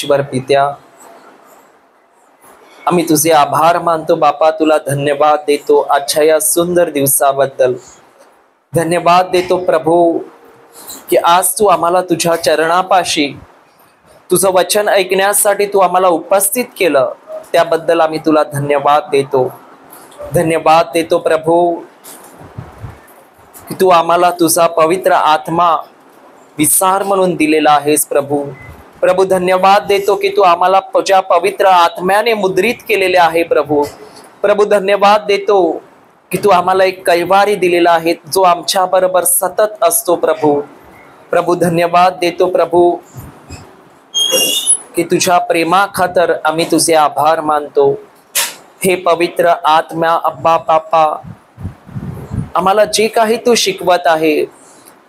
ईश्वर पित्या, आम्ही तुझे आभार मानतो बापा, तुला धन्यवाद देतो आजच्या या सुंदर दिवसाबद्दल। धन्यवाद देतो प्रभू की आज तू आम्हाला तुझ्या चरणापाशी तुझं वचन ऐकण्यासाठी तू आम्हाला उपस्थित केलं, त्याबद्दल आम्ही तुला धन्यवाद देतो। धन्यवाद देतो प्रभू की तू आम्हाला तुझा पवित्र आत्मा विसार म्हणून दिलेला आहेस प्रभू। प्रभू धन्यवाद देतो की तू आम्हाला तुझ्या पवित्र आत्म्याने मुद्रित केलेले आहे प्रभू। प्रभू धन्यवाद देतो की तू आम्हाला एक कैवारी दिलेला आहे जो आमच्या बरोबर सतत असतो प्रभू। प्रभू धन्यवाद देतो प्रभू की तुझ्या प्रेमा खातर आम्ही तुझे आभार मानतो। हे पवित्र आत्म्या अब्बा बापा, आम्हाला जे काही तू शिकवत आहे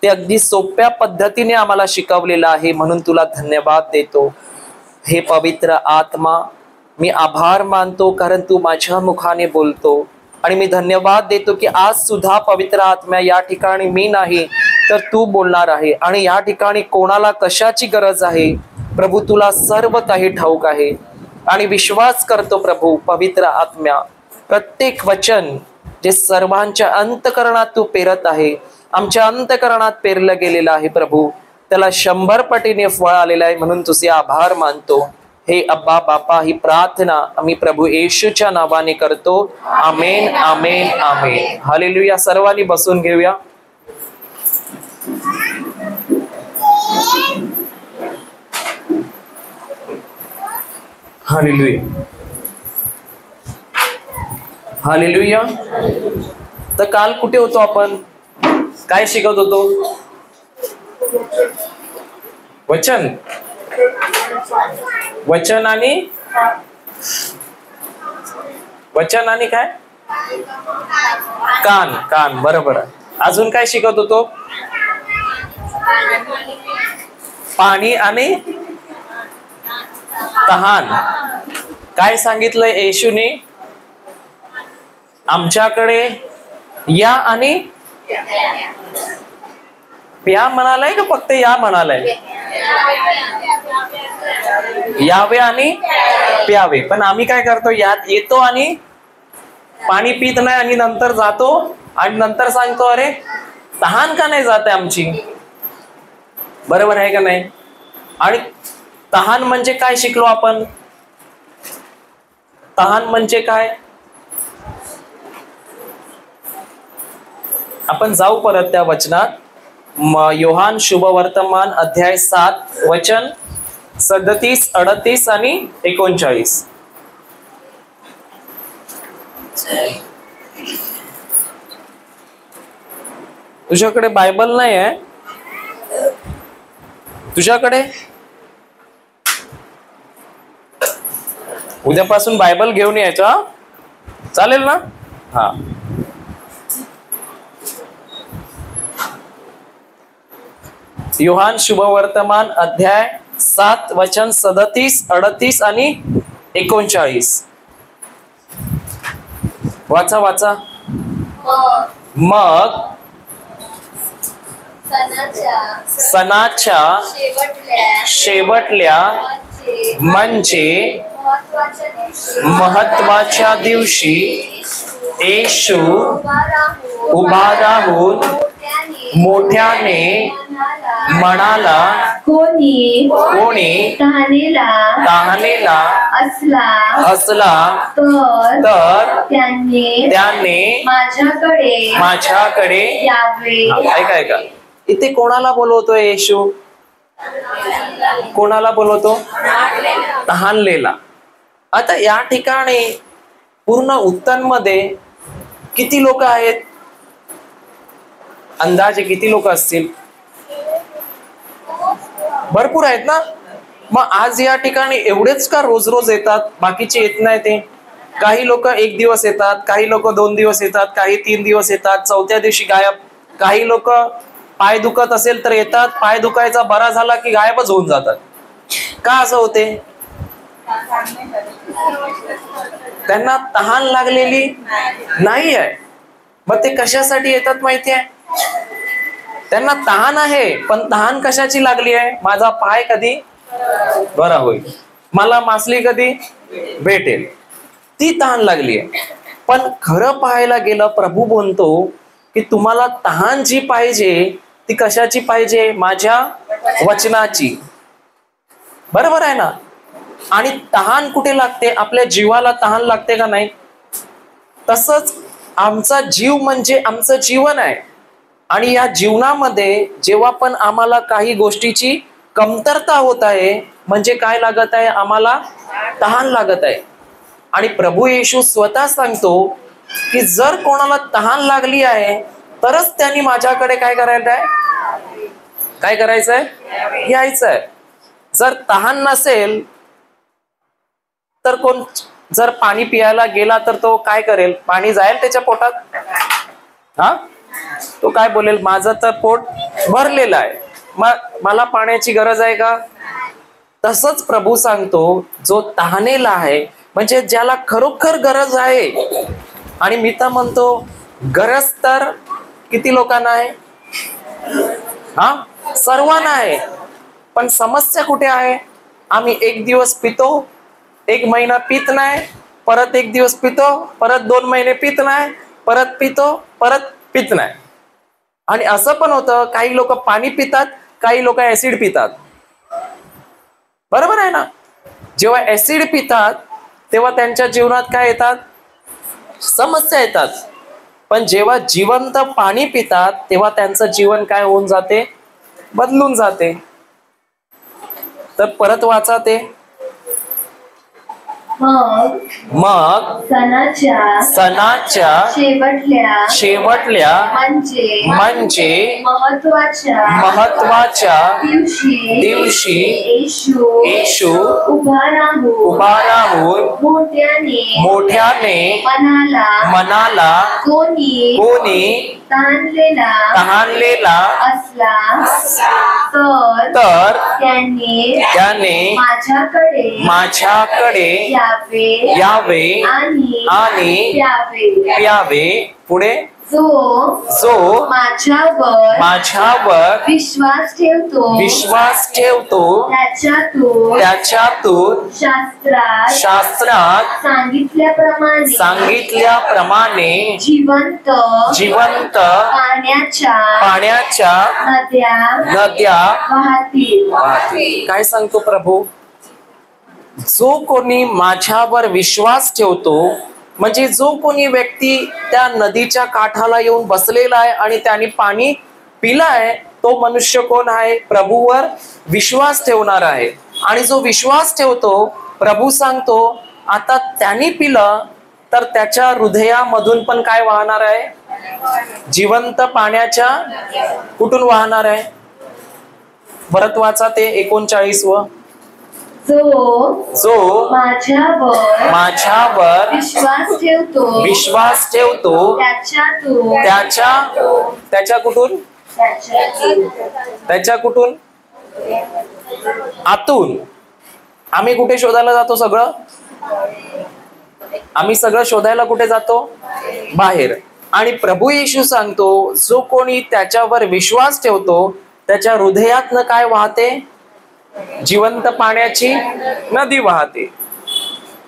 ते अगदी सोप्या पद्धतीने आम्हाला शिकवलेलं आहे, म्हणून तुला धन्यवाद देतो। हे पवित्र आत्मा, मी आभार मानतो कारण तू माझ्या मुखाने बोलतो, आणि मी धन्यवाद देतो की आज सुद्धा पवित्र आत्म्या या ठिकाणी मी नाही तर तू बोलणार आहे, आणि या ठिकाणी कोणाला कशाची गरज आहे प्रभू तुला सर्व काही ठाऊक आहे। आणि विश्वास करतो प्रभू पवित्र आत्म्या, प्रत्येक वचन जे सर्वांच्या अंतकरणात तू पेरत आहे, आमच्या अंतकरणात पेरलं गेलेलं आहे प्रभू, त्याला 100 पटीने फळ आलेलं आहे, म्हणून तुझे आभार मानतो। हे अब्बा बापा, ही प्रार्थना आम्ही प्रभू येशूच्या नावाने करतो। आमेन आमेन आमेन। हालेलुया। सर्वांनी बसून घेऊया। Hallelujah hallelujah. तर काल कुठे होतो आपण, काय शिकत होतो? वचन वचन आणि काय? कान कान, बरोबर। अजून काय शिकत होतो? पाणी आणि तहान। काय सांगितलंय येशूने? आमच्याकडे या आणि प्या म्हणालाय का फक्त या म्हणालाय? यावे आणि प्यावे। पण आम्ही काय करतो, यात येतो आणि पाणी पित नाही आणि नंतर जातो आणि नंतर सांगतो अरे तहान का नाही जाते आमची, बरोबर आहे का नाही? आणि तहान म्हणजे काय शिकलो आपण? तहान म्हणजे काय? आपण जाऊ परत त्या वचनात, योहान शुभवर्तमान अध्याय 7 वचन 37, 38 आणि 39। तुझ्याकडे बायबल नाही आहे? तुझ्याकडे उद्यापासून बायबल घेऊन यायचं, चालेल ना? हा। योहान शुभवर्तमान अध्याय 7 वचन 37, 38 आणि 39। वाचा वाचा। मग सणाच्या शेवटल्या म्हणजे महत्वाच्या दिवशी येशू उभा राहून मोठ्याने म्हणाला, कोणी तहानेला असला तर त्याने माझ्याकडे यावे। ऐका, इथे कोणाला बोलवतोय येशू? कोणाला बोलवतो? तहानलेला। आता या ठिकाणी पूर्ण उत्तरमध्ये किती लोक आहेत? अंदाजे किती लोक असतील? भरपूर आहेत ना? मग आज या ठिकाणी एवढेच का रोज रोज येतात, बाकीचे येत नाही? ते काही लोक 1 दिवस येतात, काही लोक 2 दिवस येतात, काही 3 दिवस येतात, 4थ्या दिवशी गायब। काही लोक पाय दुखत असेल तर येतात, पाय दुखायचा बरा झाला की गायबच होऊन जातात। का असं होते? त्यांना तहान लागलेली नाही आहे। मग ते कशासाठी येतात माहिती आहे? त्यांना तहान आहे, पण तहान कशाची लागली आहे? माझा पाय कधी बरा होईल. मला मासली कधी भेटेल, ती तहान लागली आहे. पण खरं पाहायला गेलं, प्रभू म्हणतो की तुम्हाला तहान जी पाहिजे ती कशाची पाहिजे? माझ्या वचनाची. बरोबर आहे ना? आणि तहान कुठे लागते? आपल्या जीवाला तहान लागते का नाही? तसंच आमचा जीव म्हणजे आमचं जीवन आहे. आणि या जीवनामध्ये जेव्हा पण आम्हाला काही गोष्टीची कमतरता होत आहे, म्हणजे काय लागत आहे? आम्हाला तहान लागत आहे. आणि प्रभू येशू स्वतः सांगतो की जर कोणाला तहान लागली आहे तरच त्यांनी माझ्याकडे काय करायचं आहे? काय करायचंय? यायचंय. जर तहान नसेल तर कोण जर पाणी पियायला गेला तर तो काय करेल? पाणी जाईल त्याच्या पोटात? हा, तो काय बोलेल? माझं तर पोट भरलेलं आहे, मला पाण्याची गरज आहे का? तसंच प्रभू सांगतो, जो तहानेला आहे म्हणजे ज्याला खरोखर गरज आहे. आणि मी तर म्हणतो गरज तर किती लोकांना आहे? हा, सर्वांना आहे. पण समस्या कुठे आहे? आम्ही एक दिवस पितो, एक महिना पित नाही, परत एक दिवस पितो, परत 2 महिने पित नाही, परत पितो, परत पित नाही. आणि असं पण होतं, काही लोक पाणी पितात, काही लोक ऍसिड पितात. बरोबर आहे ना? जेव्हा ऍसिड पितात तेव्हा त्यांच्या जीवनात काय येतात? समस्या येतात. पण जेव्हा जिवंत पाणी पितात तेव्हा त्यांचं जीवन काय होऊन जाते? बदलून जाते. तर परत वाचा ते. मग सणाच्या शेवटल्या म्हणजे महत्वाच्या दिवशी येशू उभा राहून मोठ्याने मनाला कोणी तहानलेला असला तर त्याने माझ्याकडे यावे आणि प्यावे. पुढे, जो माझ्यावर विश्वास ठेवतो त्याच्यातून शास्त्रात सांगितल्याप्रमाणे जिवंत पाण्याच्या नद्या वाहतील. काय सांगतो प्रभू? जो कोणी माझ्यावर विश्वास ठेवतो, म्हणजे जो कोणी व्यक्ती त्या नदीच्या काठाला येऊन बसलेला आहे आणि त्याने पाणी पिलाय, तो मनुष्य कोण आहे? प्रभूवर विश्वास ठेवणार आहे. आणि जो विश्वास ठेवतो, प्रभू सांगतो आता त्यांनी पिलं तर त्याच्या हृदयामधून पण काय वाहणार आहे? जिवंत पाण्याच्या कुठून वाहणार आहे? परत वाचा ते 39. जो माझ्यावर विश्वास ठेवतो त्याच्या कुठून? आतून. आम्ही कुठे शोधायला जातो? आम्ही सगळं शोधायला कुठे जातो? बाहेर. आणि प्रभू येशू सांगतो, जो कोणी त्याच्यावर विश्वास ठेवतो त्याच्या हृदयातनं काय वाहते? जिवंत पाण्याची नदी वाहते.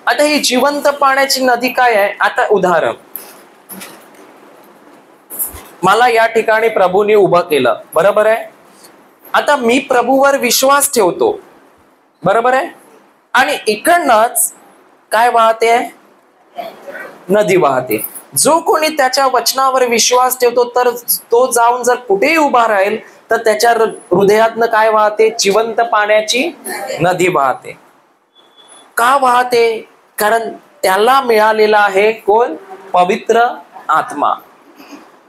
आता ही जिवंत पाण्याची नदी काय आहे? आता उदाहरण, मला या ठिकाणी प्रभूने उभं केलं, बरोबर आहे? आता मी प्रभूवर विश्वास ठेवतो, बरोबर आहे? आणि इकडनंच काय वाहते? नदी वाहते. जो कोणी त्याच्या वचनावर विश्वास ठेवतो तर तो जाऊन जर कुठेही उभा राहील तर त्याच्या हृदयातनं काय वाहते? जिवंत पाण्याची नदी वाहते. का वाहते? कारण त्याला मिळालेला आहे कोण? पवित्र आत्मा.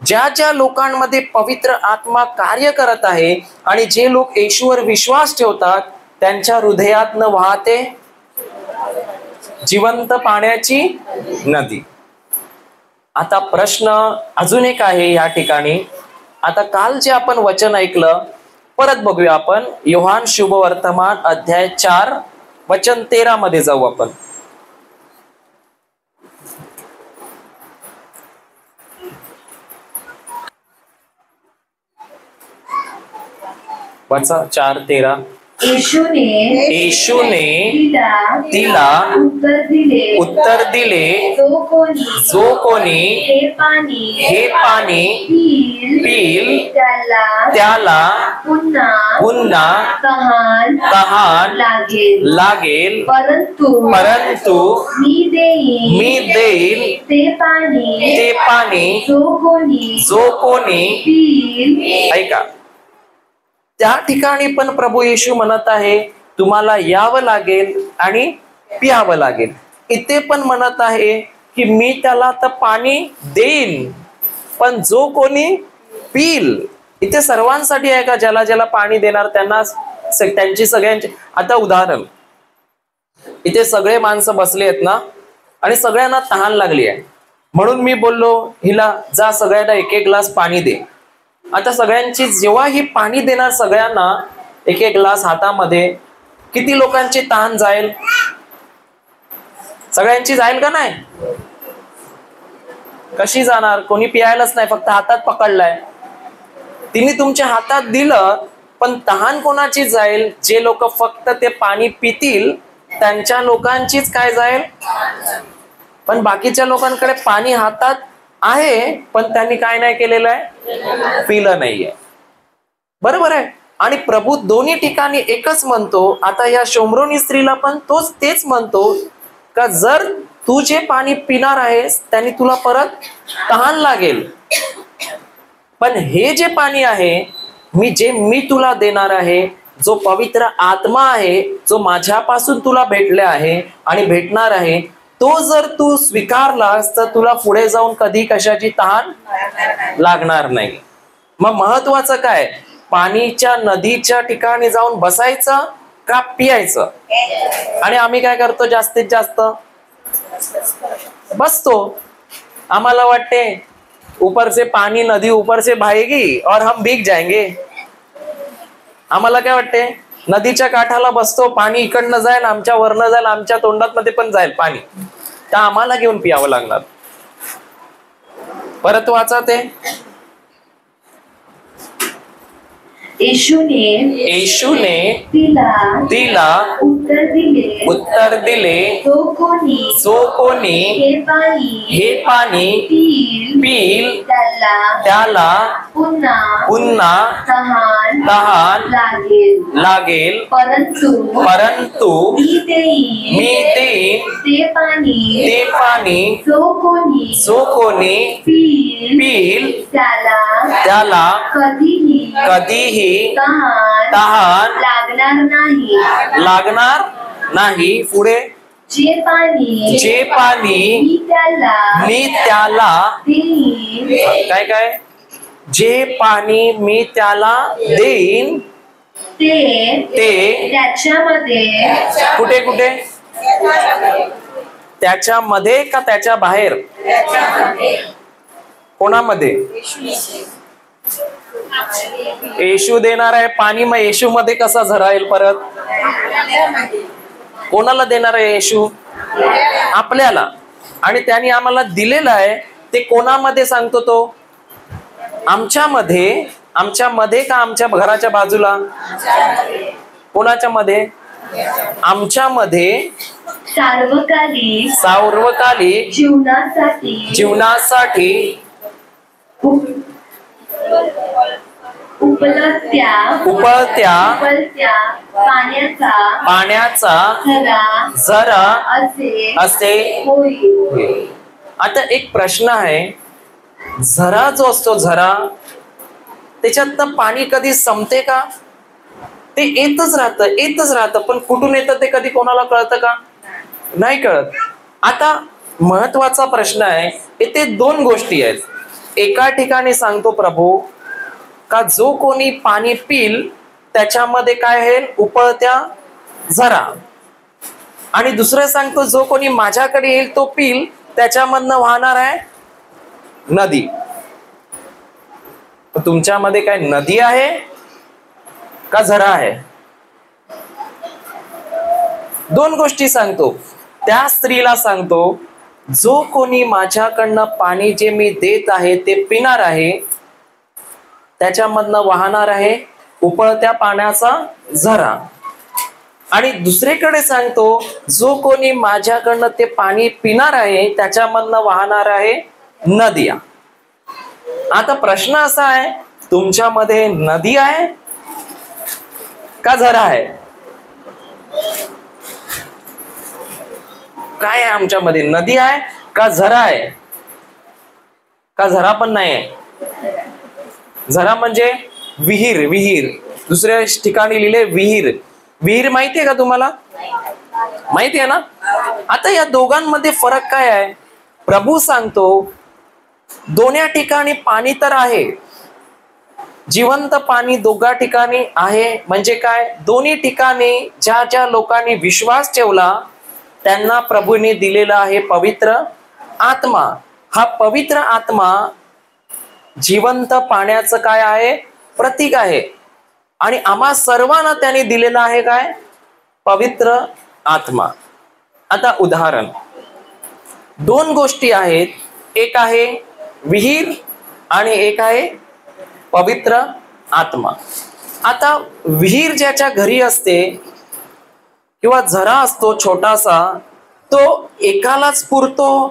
ज्या लोकांमध्ये पवित्र आत्मा कार्य करत आहे आणि जे लोक येशूवर विश्वास ठेवतात त्यांच्या हृदयातनं वाहते जिवंत पाण्याची नदी. आता प्रश्न अजून एक आहे या ठिकाणी. आता काल जे आपण वचन ऐकलं परत बघूया आपण. योहान शुभवर्तमान अध्याय 4 वचन 13 मध्ये जाऊ आपण. वाचा 4:13. येशूने तिला उत्तर दिले, जो कोणी हे पाणी पिईल त्याला पुन्हा तहान लागेल, परंतु मी देईल ते पाणी जो कोणी ऐका, त्या ठिकाणी पण प्रभू येशू म्हणत आहे तुम्हाला यावं लागेल आणि पियावं लागेल. इथे पण म्हणत आहे की मी त्याला तर पाणी देईन, पण जो कोणी पिईल. इथे सर्वांसाठी आहे का? ज्याला ज्याला पाणी देणार त्यांना, त्यांची सगळ्यांची. आता उदाहरण, इथे सगळे माणसं बसले आहेत ना आणि सगळ्यांना तहान लागली आहे, म्हणून मी बोललो हिला जा सगळ्यांना एक एक ग्लास पाणी दे. आता सगळ्यांची जेव्हा ही पाणी देणार सगळ्यांना एक एक ग्लास हातामध्ये, किती लोकांची तहान जाईल? सगळ्यांची जाईल का नाही? कशी जाणार? कोणी पियायलाच नाही, फक्त हातात पकडलाय. तिने तुमच्या हातात दिलं, पण तहान कोणाची जाईल? जे लोक फक्त ते पाणी पितील त्यांच्या लोकांचीच काय जाईल. पण बाकीच्या लोकांकडे पाणी हातात आहे, पण त्यांनी काय नाही केलेलं आहे, पिलं नाहीये. बरोबर आहे. आणि प्रभू दोन्ही ठिकाणी एकच म्हणतो. आता या शोमरोनी स्त्रीला पण तेच म्हणतो का जर तू जे पाणी पिणार आहेस त्यांनी तुला परत तहान लागेल, पण हे जे पाणी आहे मी तुला देणार आहे, जो पवित्र आत्मा आहे, जो माझ्यापासून तुला भेटले आहे आणि भेटणार आहे, तो जर तू स्वीकारलास तर तुला पुढे जाऊन कधी कशाची तहान लागणार नाही. मग महत्वाचं काय? पाणीच्या नदीच्या ठिकाणी जाऊन बसायचं का पियायचं? आणि आम्ही काय करतो? जास्तीत जास्त बसतो. आम्हाला वाटते ऊपर से पानी नदी ऊपर से बहेगी और हम भीग जाएंगे. आम्हाला काय वाटते? नदीच्या काठाला बसतो, पाणी इकडनं जाईल, आमच्या वरनं जाईल, आमच्या तोंडात मध्ये पण जाईल पाणी, तर आम्हाला घेऊन पियावं लागणार. परत वाचा ते. येशूने तिला उत्तर दिले, जो कोणी हे पाणी पिईल त्याला पुन्हा तहान लागेल, परंतु मी देईन ते पाणी जो कोणी पिईल त्याला कधीही तहान लागणार नाही. पुढे जे पाणी मी त्याला काय जे पाणी मी त्याला देईन ते कुठे त्याच्यामध्ये का त्याच्या बाहेर? कोणामध्ये? येशू देणार आहे पाणी, मग येशू मध्ये कसा झराईल परत? कोणाला देणार आहे येशू? आपल्याला. आणि त्यांनी आम्हाला दिलेलं आहे ते कोणामध्ये सांगतो तो? आमच्यामध्ये का आमच्या घराच्या बाजूला? कोणाच्या मध्ये? आमच्यामध्ये सार्वकालिक जीवनासाठी उपलत्या पाण्याचा झरा असे होईल. आता एक प्रश्न आहे, झरा जो असतो झरा, त्याच्यातनं पाणी कधी संपते का? ते येतच राहतं, पण कुठून येतं ते कधी कोणाला कळतं का? नाही कळत. आता महत्वाचा प्रश्न आहे, इथे दोन गोष्टी आहेत. एका ठिकाणी सांगतो प्रभू का जो कोणी पाणी पिल त्याच्यामध्ये काय आहे? उपळत्या झरा. आणि दुसरं सांगतो जो कोणी माझ्याकडे येईल तो पिल त्याच्यामधनं वाहणार आहे नदी. तुमच्यामध्ये काय नदी आहे का झरा आहे? दोन गोष्टी सांगतो. त्या स्त्रीला सांगतो जो कोणी माझ्याकडनं पाणी जे मी देत आहे ते पिणार आहे त्याच्यामधनं वाहणार आहे उपळत्या पाण्याचा झरा. आणि दुसरीकडे सांगतो, जो कोणी माझ्याकडनं ते पाणी पिणार आहे त्याच्यामधनं वाहणार आहे नद्या. आता प्रश्न असा आहे, तुमच्यामध्ये नदी आहे का झरा आहे? काय आहे आमच्यामध्ये? नदी आहे का झरा आहे? का झरा पण नाही आहे? झरा म्हणजे विहीर. विहीर दुसऱ्या ठिकाणी लिहिले विहीर. विहीर माहितीये का तुम्हाला? माहिती आहे ना? आता या दोघांमध्ये फरक काय आहे? प्रभू सांगतो दोन्ही ठिकाणी पाणी तर आहे, जिवंत पाणी दोघा ठिकाणी आहे. म्हणजे काय? दोन्ही ठिकाणी ज्या ज्या लोकांनी विश्वास ठेवला त्यांना प्रभूने दिलेला आहे पवित्र आत्मा. हा पवित्र आत्मा जिवंत पाण्याचं काय आहे? प्रतीक आहे. आणि आम्हा सर्वांना त्याने दिलेला आहे काय? पवित्र आत्मा. आता उदाहरण, दोन गोष्टी आहेत, एक आहे विहीर आणि एक आहे पवित्र आत्मा. आता विहीर ज्याच्या घरी असते किंवा झरा असतो छोटासा, तो एकालाच पुरतो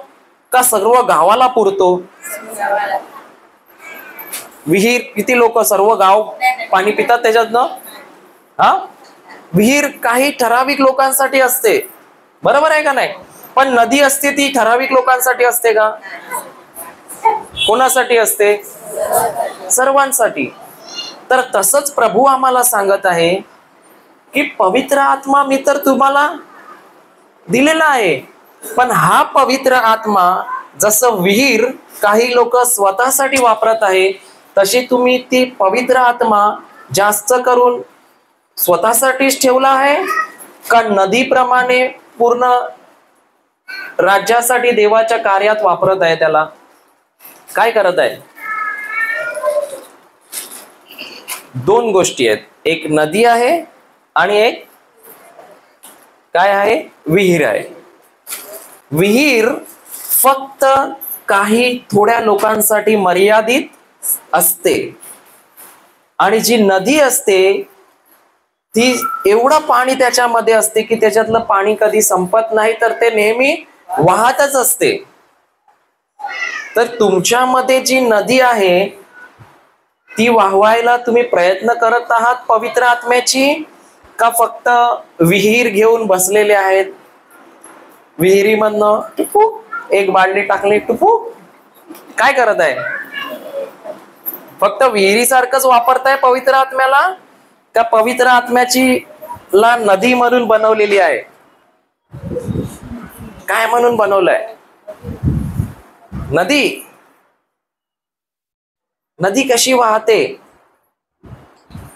का सर्व गावाला पुरतो? विहीर किती लोक, सर्व गाव पाणी पितात त्याच्यातनं? हा, विहीर काही ठराविक लोकांसाठी असते, बरोबर आहे का नाही? पण नदी असते ती ठराविक लोकांसाठी असते का? कोणासाठी असते? सर्वांसाठी. तर तसंच प्रभू आम्हाला सांगत आहे की पवित्र आत्मा मी तर तुम्हाला दिलेला आहे, पण हा पवित्र आत्मा जसं विहीर काही लोक स्वतःसाठी वापरत आहे, तशी तुम्ही ती पवित्र आत्मा जास्त करून स्वतःसाठीच ठेवला आहे का नदीप्रमाणे पूर्ण राज्यासाठी देवाच्या कार्यात वापरत आहे? त्याला काय करत आहे? दोन गोष्टी आहेत, एक नदी आहे आणि एक काय आहे? विहीर आहे. विहीर फक्त काही थोड्या लोकांसाठी मर्यादित असते आणि जी नदी असते ती एवढं पाणी त्याच्यामध्ये असते की त्याच्यातलं पाणी कधी संपत नाही, तर ते नेहमी वाहतच असते. तर तुमच्यामध्ये जी नदी आहे ती वाहवायला तुम्ही प्रयत्न करत आहात पवित्र आत्म्याची, का फक्त विहीर घेऊन बसलेले आहेत? विहिरीमधनं टुपू एक बादली टाकली, टुपू काय करत आहे? फक्त विहिरीसारखंच वापरताय पवित्र आत्म्याला, का पवित्र आत्म्याची ला नदी म्हणून बनवलेली आहे? काय म्हणून बनवलंय? नदी. नदी कशी वाहते?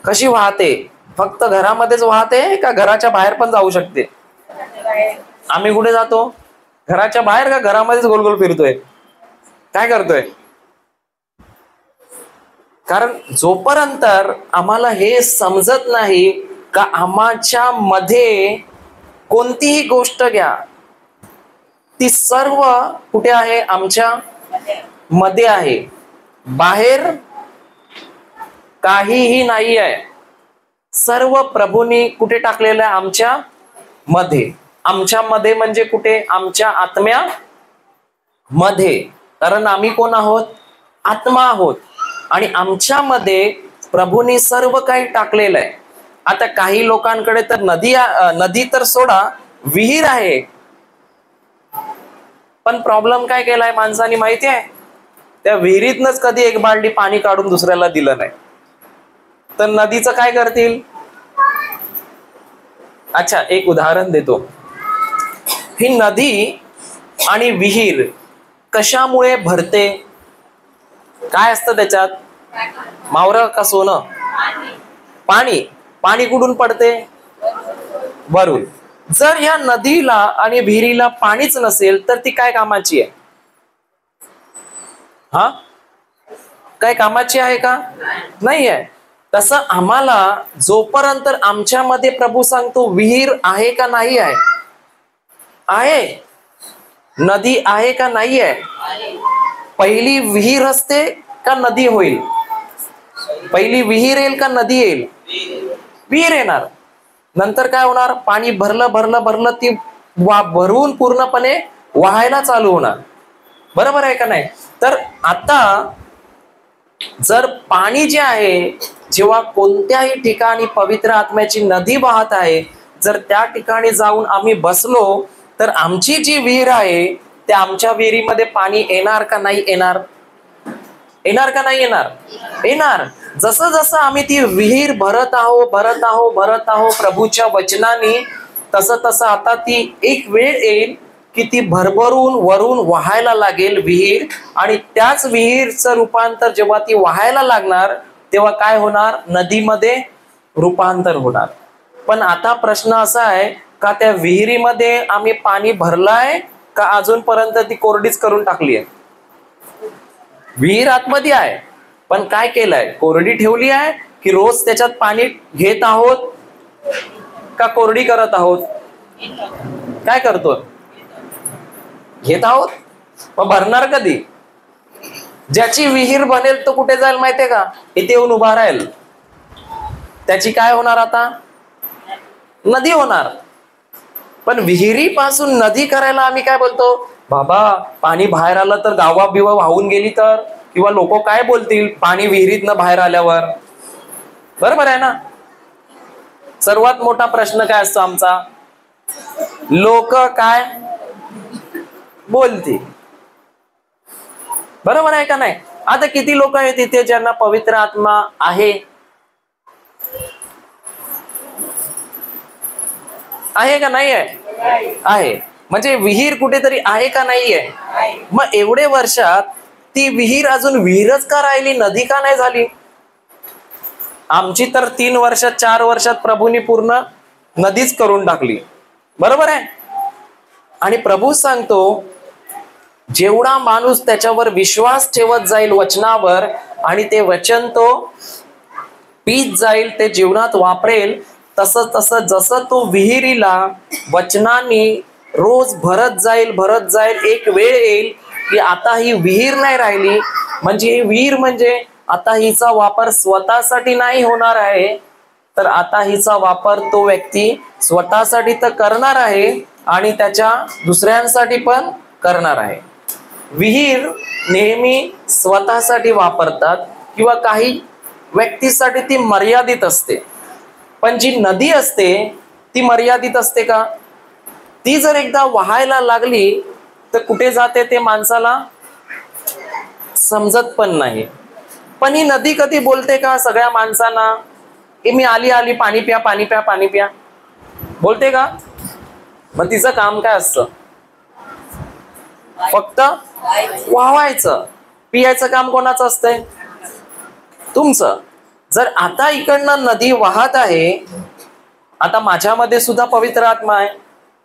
कशी वाहते? फक्त घरामध्येच वाहते का घराच्या बाहेर पण जाऊ शकते? आम्ही कुठे जातो? घराच्या बाहेर का घरामध्येच गोल गोल फिरतोय? काय करतोय? कारण जोपर्यंत आम्हाला हे समजत नाही का आम्हाच्या मध्ये कोणतीही गोष्ट घ्या, ती सर्व कुठे आहे? आमच्या मध्ये आहे, बाहेर काहीही नाही आहे. सर्व प्रभूंनी कुठे टाकलेलं आहे? आमच्या मध्ये. आमच्या मध्ये म्हणजे कुठे? आमच्या आत्म्या मध्ये. कारण आम्ही कोण आहोत? आत्मा आहोत. आणि आमच्या मध्ये प्रभूंनी सर्व काही टाकलेलं आहे. आता काही लोकांकडे तर नदी तर सोडा, विहीर आहे, पण प्रॉब्लेम काय केलाय माणसाने माहिती आहे? त्या विहिरीतनच कधी एक बालडी पाणी काढून दुसऱ्याला दिलं नाही, तर नदीचं काय करतील? अच्छा, एक उदाहरण देतो. ही नदी आणि विहीर कशामुळे भरते? काय असतं त्याच्यात? मावरं का सोनं? पाणी. पाणी कुठून पडते? वरून. जर या नदीला आणि विहिरीला पाणीच नसेल तर ती काय कामाची आहे? हा, काय कामाची आहे का? नाही आहे. तसं आम्हाला जोपर्यंत आमच्यामध्ये प्रभू सांगतो विहीर आहे का नाही आहे? आहे. नदी आहे का नाही आहे? पहिली विहीर असते का नदी होईल? पहिली विहीर येईल का नदी येईल? विहीर येणार. नंतर काय होणार, पाणी भरलं भरलं भरलं ती भरून पूर्णपणे वाहायला चालू होणार. बरोबर आहे का नाही? तर आता जर पाणी जे आहे, जेव्हा कोणत्याही ठिकाणी पवित्र आत्म्याची नदी वाहत आहे, जर त्या ठिकाणी जाऊन आम्ही बसलो तर आमची जी विहीर आहे त्या आमच्या विहिरीमध्ये पाणी येणार का नाही येणार? येणार का नाही येणार? येणार. जसं जसं आम्ही ती विहीर भरत आहो प्रभूच्या वचनाने, तसं तसं आता ती एक वेळ येईल की ती भरभरून वरून वाहायला लागेल विहीर, आणि त्याच विहीरचं रूपांतर जेव्हा ती वाहायला लागणार तेव्हा काय होणार, नदीमध्ये रूपांतर होणार. पण आता प्रश्न असा आहे का त्या विहिरीमध्ये आम्ही पाणी भरलाय का अजूनपर्यंत ती कोरडीच करून टाकली आहे? विहीर आतमध्ये आहे पण काय केलंय, कोरडी ठेवली आहे की रोज त्याच्यात पाणी घेत आहोत का कोरडी करत आहोत? काय करतो? घेत आहोत. मग भरणार कधी? ज्याची विहीर बनेल तो कुठे जाईल माहितीये का? इथे येऊन उभा राहील. त्याची काय होणार आता? नदी होणार. पण विहिरीपासून नदी करायला आम्ही काय बोलतो, बाबा पाणी बाहेर आलं तर गावा बिवा वाहून गेली तर, किंवा लोक काय बोलतील पाणी विहिरीतनं बाहेर आल्यावर? बरोबर आहे ना? सर्वात मोठा प्रश्न काय असतो आमचा, लोक काय बोलतील. बरोबर आहे का नाही? आता किती लोक आहेत तिथे ज्यांना पवित्र आत्मा आहे? आहे का नाही आहे? आहे. म्हणजे विहीर कुठेतरी आहे का नाहीये? मग एवढे वर्षात ती विहीर अजून विहीरच का राहिली, नदी का नाही झाली? आमची तर 3 वर्षात 4 वर्षात प्रभूंनी पूर्ण नदीच करून टाकली. बरोबर आहे? आणि प्रभू सांगतो जेवढा माणूस त्याच्यावर विश्वास ठेवत जाईल वचनावर, आणि ते वचन तो पीत जाईल, ते जीवनात वापरेल, तसं तसं जसं तो विहिरीला वचनाने रोज भरत जाईल, एक वेळ येईल की आता ही विहीर नाही राहिली. म्हणजे ही विहीर म्हणजे आता हिचा वापर स्वतःसाठी नाही होणार आहे, तर आता हिचा वापर तो व्यक्ती स्वतःसाठी तर करणार आहे आणि त्याच्या दुसऱ्यांसाठी पण करणार आहे. विहीर नेहमी स्वतःसाठी वापरतात किंवा काही व्यक्तीसाठी ती मर्यादित असते, पण जी नदी असते ती मर्यादित असते का? ती जर एकदा वाहायला लागली तर कुठे जाते ते माणसाला समजत पण नाही. पण ही नदी कधी बोलते का सगळ्या माणसांना, मी आली पाणी प्या पाणी प्या पाणी प्या, बोलते का? मग तिचं काम काय असतं? फक्त वाहायचं. पियाचं काम कोणाचं असतंय? तुमचं. जर आता इकडनं नदी वाहत आहे, आता माझ्यामध्ये सुद्धा पवित्र आत्मा आहे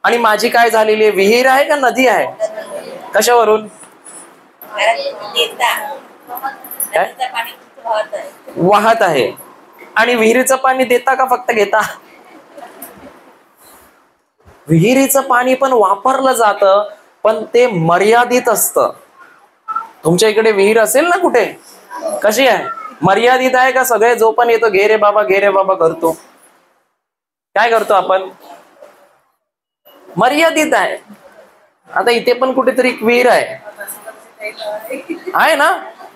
आणि माझी काय झालेली आहे, विहीर आहे का नदी आहे? कशावरून? वाहत आहे. आणि विहिरीचं पाणी देता का फक्त घेता? विहिरीचं पाणी पण वापरलं जातं, पण ते मर्यादित असतं. तुमच्या इकडे विहीर असेल ना कुठे, कशी आहे? मर्यादित आहे का सगळे जो पण येतो घे रे बाबा करतो? काय करतो आपण? मर्यादित आहे. आता इथे पण कुठेतरी एक विहीर आहे ना?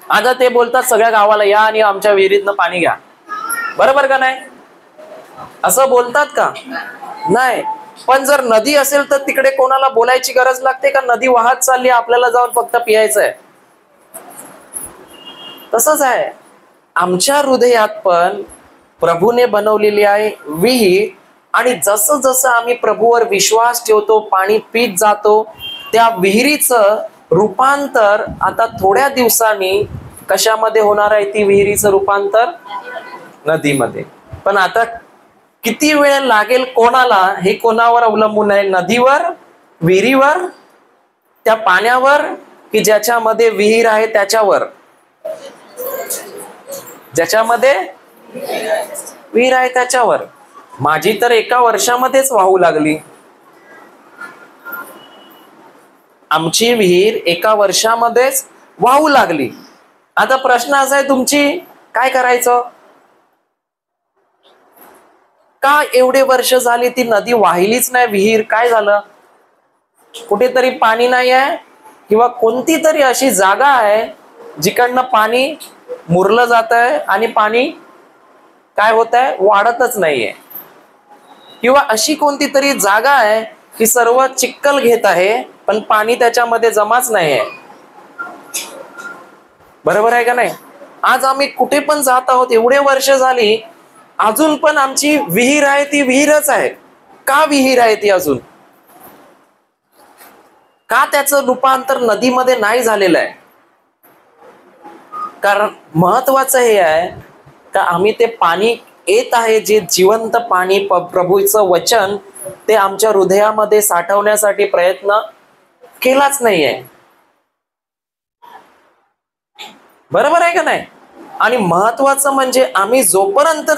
आता ते बोलतात सगळ्या गावाला या आणि आमच्या विहिरीतनं पाणी घ्या. बरोबर का नाही? असं बोलतात का? नाही. पण जर नदी असेल तर तिकडे कोणाला बोलायची गरज लागते का? नदी वाहत चालली, आपल्याला जाऊन फक्त पियायचं आहे. तसंच आहे आमच्या हृदयात पण प्रभूने बनवलेली आहे विहीर, आणि जसं जसं आम्ही प्रभूवर विश्वास ठेवतो, पाणी पीत जातो, त्या विहिरीचं रूपांतर आता थोड्या दिवसांनी कशामध्ये होणार आहे? ती विहिरीचं रूपांतर नदीमध्ये. पण आता किती वेळ लागेल कोणाला, हे कोणावर अवलंबून आहे? नदीवर, विहिरीवर, त्या पाण्यावर, की ज्याच्यामध्ये विहीर आहे त्याच्यावर? ज्याच्यामध्ये विहीर आहे त्याच्यावर. माझी तर 1 वर्षामध्येच वाहू लागली. आमची विहीर 1 वर्षामध्येच वाहू लागली. आता प्रश्न असा आहे तुमची, काय करायचं? का एवढे वर्ष झाली ती नदी वाहिलीच नाही, विहीर काय झालं? कुठेतरी पाणी नाही आहे, किंवा कोणती तरी अशी जागा आहे जिकडनं पाणी मुरलं जात आहे आणि पाणी काय होत आहे, वाढतच नाहीये. किंवा अशी कोणती तरी जागा आहे की सर्व चिखल घेत आहे पण पाणी त्याच्यामध्ये जमाच नाहीये. बरोबर आहे का नाही? आज आम्ही कुठे पण जात आहोत, एवढे वर्ष झाली अजून पण आमची विहीर आहे ती विहीरच आहे. का विहीर आहे ती अजून? का त्याचं रूपांतर नदीमध्ये नाही झालेलं आहे? कारण महत्वाचं हे आहे का आम्ही ते पाणी येत आहे, जे जिवंत पाणी प्रभूचं वचन, ते आमच्या हृदयामध्ये साठवण्यासाठी प्रयत्न केलाच नाहीये. बरोबर आहे का नाही? आणि महत्वाचं म्हणजे आम्ही जोपर्यंत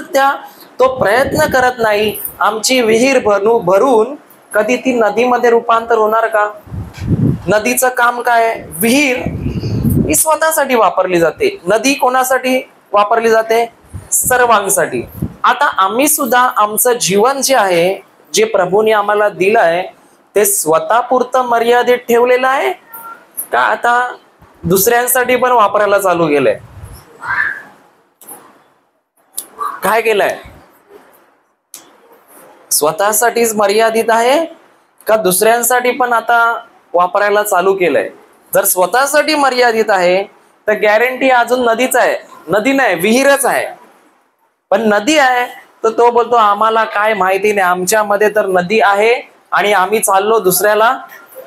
तो प्रयत्न करत नाही, आमची विहीर भरून कधी ती नदीमध्ये रूपांतर होणार का? नदीचं काम काय? विहीर ही स्वतःसाठी वापरली जाते. नदी कोणासाठी वापरली जाते? सर्वांसाठी. आता आम्ही सुद्धा आमचं जीवन जे आहे, जे प्रभूने आम्हाला दिलं आहे, ते स्वतःपुरतं मर्यादित ठेवलेलं आहे का आता दुसऱ्यांसाठी पण वापरायला चालू केलंय? काय केलंय? स्वतःसाठीच मर्यादित आहे का दुसऱ्यांसाठी पण आता वापरायला चालू केलंय? जर स्वतःसाठी मर्यादित आहे तर गॅरंटी अजून नदीच आहे. नदी नाही, विहीरच आहे. पण नदी आहे तर तो बोलतो आम्हाला काय माहिती नाही, आमच्यामध्ये तर नदी आहे आणि आम्ही चाललो दुसऱ्याला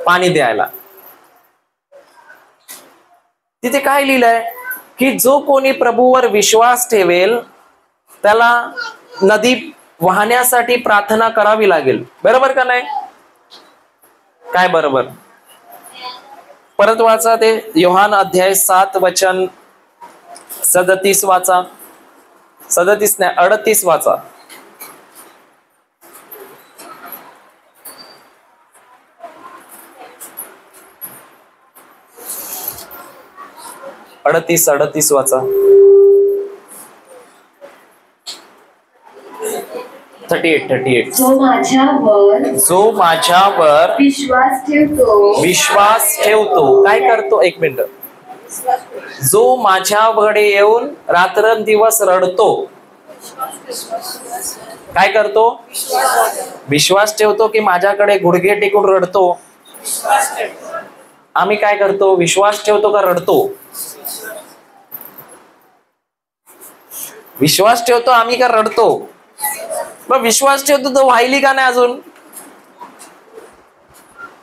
पाणी द्यायला. तिथे काय लिहिलंय की जो कोणी प्रभूवर विश्वास ठेवेल त्याला नदी वाहण्यासाठी प्रार्थना करावी लागेल. बरोबर का नाही? काय बरोबर? परत वाचा ते योहान अध्याय 7 वचन 37 वाचा. 37 नाही, 38 वाचा. 38 वाचा. 38. जो माझ्यावर विश्वास ठेवतो काय करतो? एक मिनिट. जो माझ्याकडे येऊन रात्रंदिवस रडतो काय करतो? विश्वास ठेवतो की माझ्याकडे गुडघे टेकून रडतो? आम्ही काय करतो? विश्वास ठेवतो का रडतो? विश्वास ठेवतो आम्ही का रडतो? मग विश्वास ठेवतो तो वाहिली का नाही अजून?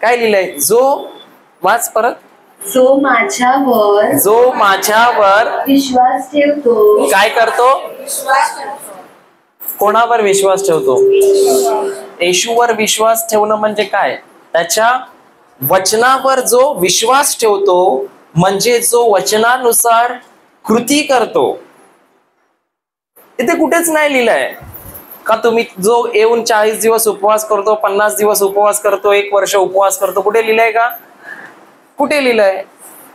काय लिहिलंय? जो वाच परत. जो माझ्यावर विश्वास ठेवतो काय करतो? कोणावर विश्वास ठेवतो? येशूवर विश्वास ठेवणं म्हणजे काय? त्याच्या वचनावर जो विश्वास ठेवतो म्हणजे जो वचनानुसार कृती करतो. इथे कुठेच नाही लिहिलंय का तुम्ही जो येऊन 40 दिवस उपवास करतो, 50 दिवस उपवास करतो, 1 वर्ष उपवास करतो. कुठे लिहिलंय का? कुठे लिहिलंय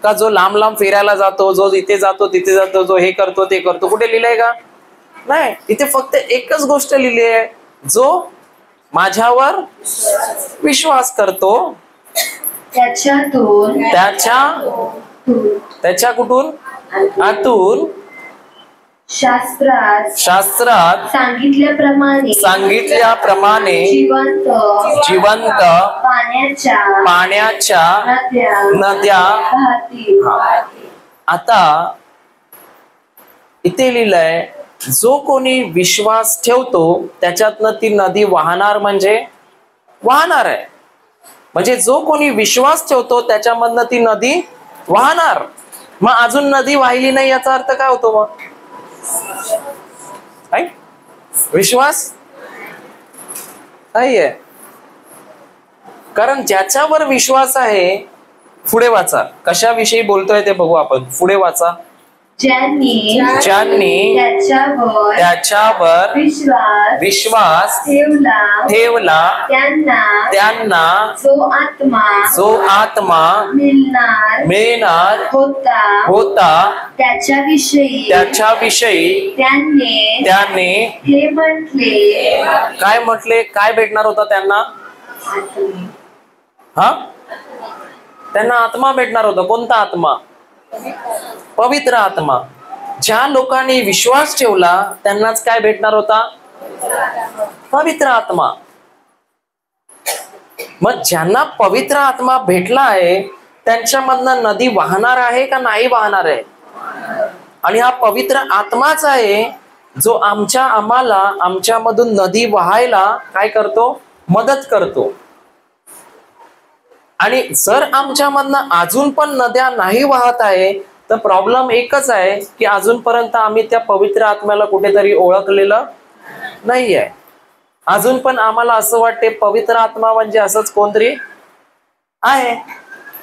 का जो लांब लांब फिरायला जातो, जो इथे जातो तिथे जातो, जो हे करतो ते करतो? कुठे लिहिलंय का? नाही. इथे फक्त एकच गोष्ट लिहिली आहे, जो माझ्यावर विश्वास करतो त्याच्या कुठून? आतून शास्त्रात सांगितल्याप्रमाणे जिवंत पाण्याच्या नद्या. आता इथे लिहिलंय जो कोणी विश्वास ठेवतो त्याच्यातनं ती नदी वाहणार, म्हणजे वाहणार आहे. म्हणजे जो कोणी विश्वास ठेवतो त्याच्यामधनं ती नदी वाहणार. मग अजून नदी वाहिली नाही याचा अर्थ काय होतो? मग विश्वास नाहीये. कारण ज्याच्यावर विश्वास आहे, पुढे वाचा कशाविषयी बोलतोय ते बघू आपण. पुढे वाचा. ज्यांनी त्याच्यावर विश्वास ठेवला त्यांना जो आत्मा मिळणार होता त्याच्याविषयी त्याने हे म्हटले. काय म्हटले? काय भेटणार होता त्यांना? हा, त्यांना आत्मा भेटणार होता. कोणता आत्मा? पवित्र आत्मा. ज्या लोकांनी विश्वास ठेवला त्यांनाच काय भेटणार होता? पवित्र आत्मा. मग ज्यांना पवित्र आत्मा भेटला आहे त्यांच्यामधनं नदी वाहणार आहे का नाही वाहणार आहे? आणि हा पवित्र आत्माच आहे जो आमच्यामधून नदी वाहायला काय करतो? मदत करतो. आणि जर आमच्यामधनं अजून पण नद्या नाही वाहत आहे तर प्रॉब्लेम एकच आहे की अजूनपर्यंत आम्ही त्या पवित्र आत्म्याला कुठेतरी ओळखलेलं नाही आहे. अजून पण आम्हाला असं वाटते पवित्र आत्मा म्हणजे असंच कोणतरी आहे,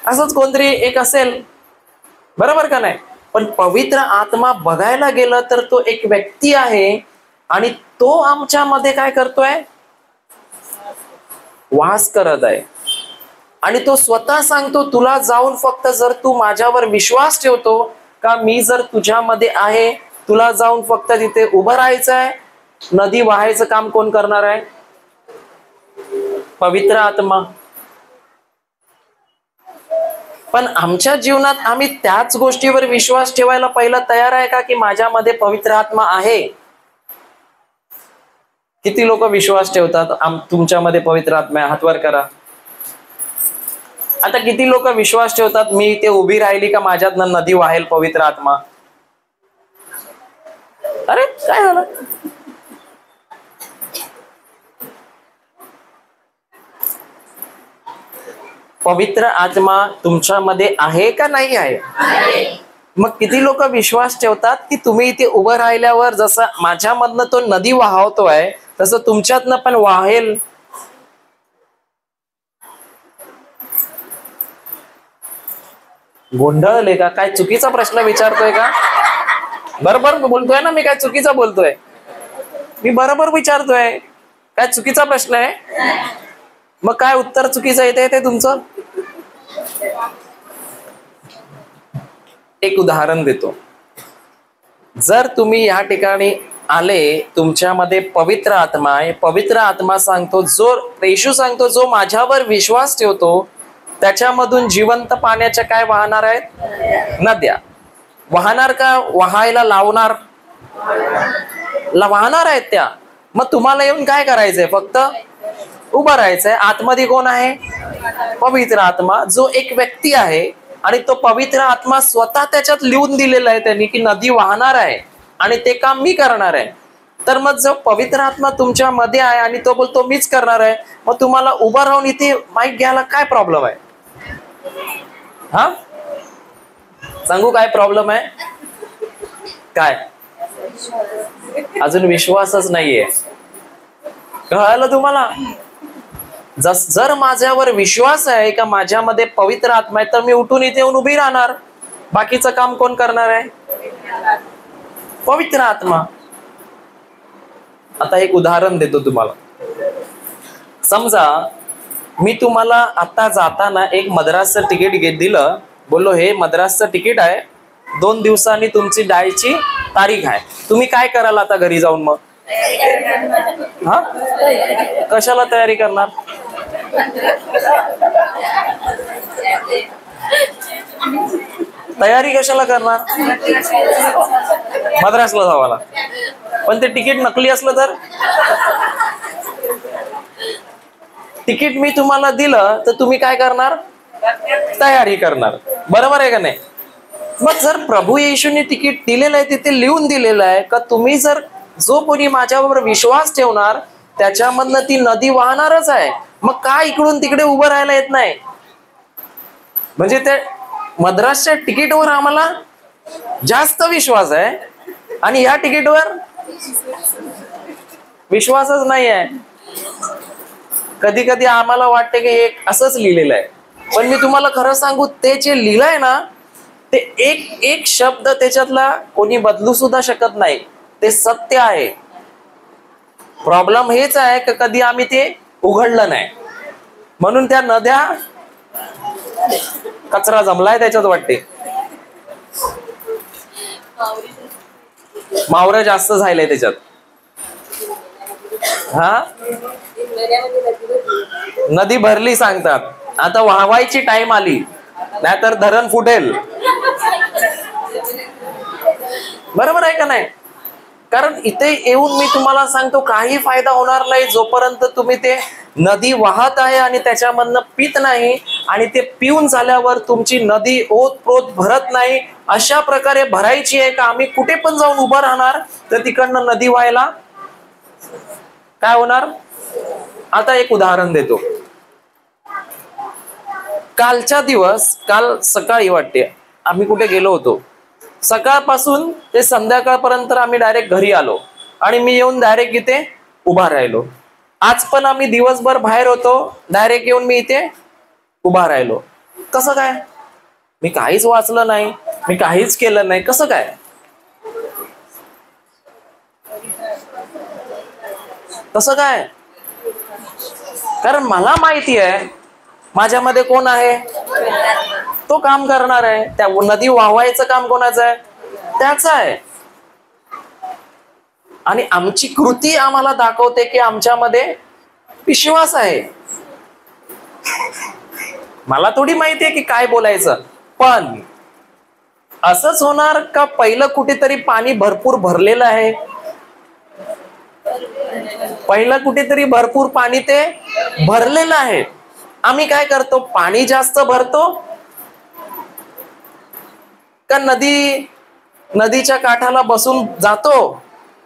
असंच कोणतरी एक असेल. बरोबर का नाही? पण पवित्र आत्मा बघायला गेलं तर तो एक व्यक्ती आहे आणि तो आमच्यामध्ये काय करतोय? वास करत आहे. आणि तो स्वतः सांगतो तुला जाऊन फक्त जर तू माझ्यावर विश्वास ठेवतो का मी जर तुझ्यामध्ये आहे, तुला जाऊन फक्त तिथे उभं राहायचं आहे. नदी वाहायचं काम कोण करणार आहे? पवित्र आत्मा. पण आमच्या जीवनात आम्ही त्याच गोष्टीवर विश्वास ठेवायला पहिला तयार आहे का की माझ्यामध्ये पवित्र आत्मा आहे? किती लोक विश्वास ठेवतात तुमच्यामध्ये पवित्र आत्मा आहे? हात वर करा. आता किती लोक विश्वास ठेवतात मी इथे उभी राहिली का माझ्यातनं नदी वाहेल पवित्र आत्मा? अरे काय झालं? पवित्र आत्मा तुमच्यामध्ये आहे का नाही आहे? मग किती लोक विश्वास ठेवतात की तुम्ही इथे उभं राहिल्यावर जसं माझ्यामधनं तो नदी वाहतोय तसं तुमच्यातनं पण वाहेल? गोंधळले का? काय चुकीचा प्रश्न विचारतोय का? बरोबर बोलतोय ना मी? काय चुकीचा बोलतोय? मी बरोबर विचारतोय. काय चुकीचा प्रश्न आहे? मग काय उत्तर चुकीचं येते ते तुमचं? एक उदाहरण देतो. जर तुम्ही या ठिकाणी आले, तुमच्यामध्ये पवित्र आत्मा आहे. पवित्र आत्मा सांगतो, येशू सांगतो जो माझ्यावर विश्वास ठेवतो त्याच्यामधून जिवंत पाण्याच्या काय वाहणार आहेत? नद्या. वाहणार का वाहायला लावणार? वाहणार आहेत त्या. मग तुम्हाला येऊन काय करायचंय? फक्त उभं राहायचंय. आतमध्ये कोण आहे? पवित्र आत्मा, जो एक व्यक्ती आहे. आणि तो पवित्र आत्मा स्वतः त्याच्यात लिहून दिलेला आहे त्यांनी की नदी वाहणार आहे आणि ते काम मी करणार आहे. तर मग जो पवित्र आत्मा तुमच्या मध्ये आहे आणि तो बोलतो मीच करणार आहे, मग तुम्हाला उभं राहून इथे माईक घ्यायला काय प्रॉब्लेम आहे? हा, सांगू काय प्रॉब्लेम आहे? काय? अजून विश्वासच नाहीये. कळालं तुम्हाला? जर माझ्यावर विश्वास आहे का माझ्यामध्ये पवित्र आत्मा आहे तर मी उठून इथे येऊन उभी राहणार. बाकीचं काम कोण करणार आहे? पवित्र आत्मा. आता एक उदाहरण देतो तुम्हाला. समजा मी तुम्हाला आता जाताना एक मद्रासचं तिकीट दिलं, बोललो हे मद्रासचं तिकीट आहे, 2 दिवसांनी तुमची जायची तारीख आहे. तुम्ही काय कराल आता घरी जाऊन? मग हा, कशाला तयारी करणार? तयारी कशाला करणार? मद्रासला जावाला. पण ते तिकीट नकली असलं तर? तिकीट मी तुम्हाला दिलं तर तुम्ही काय करणार? तयारी करणार. बरोबर आहे का नाही? मग जर प्रभू येशूने तिकीट दिलेलं आहे तिथे लिहून दिलेलं आहे का तुम्ही जर जो कोणी माझ्यावर विश्वास ठेवणार त्याच्यामधनं ती नदी वाहणारच आहे, मग काय इकडून तिकडे उभं राहायला येत नाही? म्हणजे त्या मद्रासच्या तिकीटवर आम्हाला जास्त विश्वास आहे आणि या तिकीटवर विश्वासच नाही आहे. कधी कधी आम्हाला वाटते की एक असंच लिहिलेलं आहे, पण मी तुम्हाला खरं सांगू ते जे लिहिलंय ना ते एक एक शब्द त्याच्यातला कोणी बदलू सुद्धा शकत नाही, ते सत्य आहे. प्रॉब्लेम हेच आहे की कधी आम्ही ते उघडलं नाही, म्हणून त्या नद्या कचरा जमलाय त्याच्यात वाटते. मावरं जास्त झालंय त्याच्यात. हा, नदी भरली सांगतात, आता वाहवायची टाइम आली, नाहीतर धरण फुटेल. बरोबर आहे का नाही? कारण इथे येऊन मी तुम्हाला सांगतो काही फायदा होणार नाही जोपर्यंत तुम्ही ते नदी वाहत आहे आणि त्याच्यामधनं पित नाही, आणि ते पिऊन झाल्यावर तुमची नदी ओतप्रोत भरत नाही. अशा प्रकारे भरायची आहे का आम्ही कुठे पण जाऊन उभं राहणार तर तिकडनं नदी व्हायला काय होणार? आता एक उदाहरण देतो. कालच्या दिवस, काल सकाळी वाटते आम्ही कुठे गेलो होतो, सकाळपासून ते संध्याकाळपर्यंत आम्ही डायरेक्ट घरी आलो आणि मी येऊन डायरेक्ट इथे उभा राहिलो. आज पण आम्ही दिवसभर बाहेर होतो, डायरेक्ट येऊन मी इथे उभा राहिलो. कसं काय? मी काहीच वाचलं नाही, मी काहीच केलं नाही, कसं काय? कसं काय? कारण मला माहिती आहे माझ्यामध्ये कोण आहे, तो काम करणार आहे. त्या नदी वाहवायचं काम कोणाचं आहे? त्याचं आहे. आणि आमची कृती आम्हाला दाखवते की आमच्यामध्ये विश्वास आहे. मला थोडी माहिती आहे की काय बोलायचं, पण असंच होणार का पहिलं कुठेतरी पाणी भरपूर भरलेलं आहे, पहिलं कुठेतरी भरपूर पाणी ते भरलेलं आहे. आम्ही काय करतो, पाणी जास्त भरतो का नदीच्या काठाला बसून जातो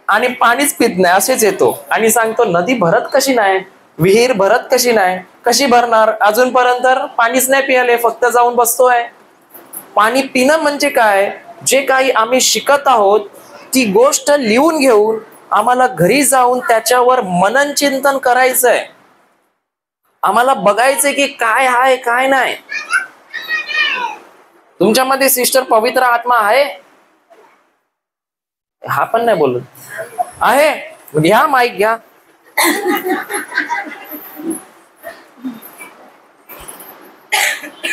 आणि पाणीच पित नाही असेच येतो आणि सांगतो नदी भरत कशी नाही, विहीर भरत कशी नाही, कशी भरणार, अजूनपर्यंत पाणीच नाही पियाले, फक्त जाऊन बसतोय. पाणी पिणं म्हणजे काय? जे काही आम्ही शिकत आहोत ती गोष्ट लिहून घेऊन आम्हाला घरी जाऊन त्याच्यावर मनन चिंतन करायचंय. आम्हाला बघायचंय की काय आहे काय नाही. तुमच्यामध्ये सिस्टर पवित्र आत्मा आहे? हा पण नाही बोलत आहे, घ्या माईक घ्या.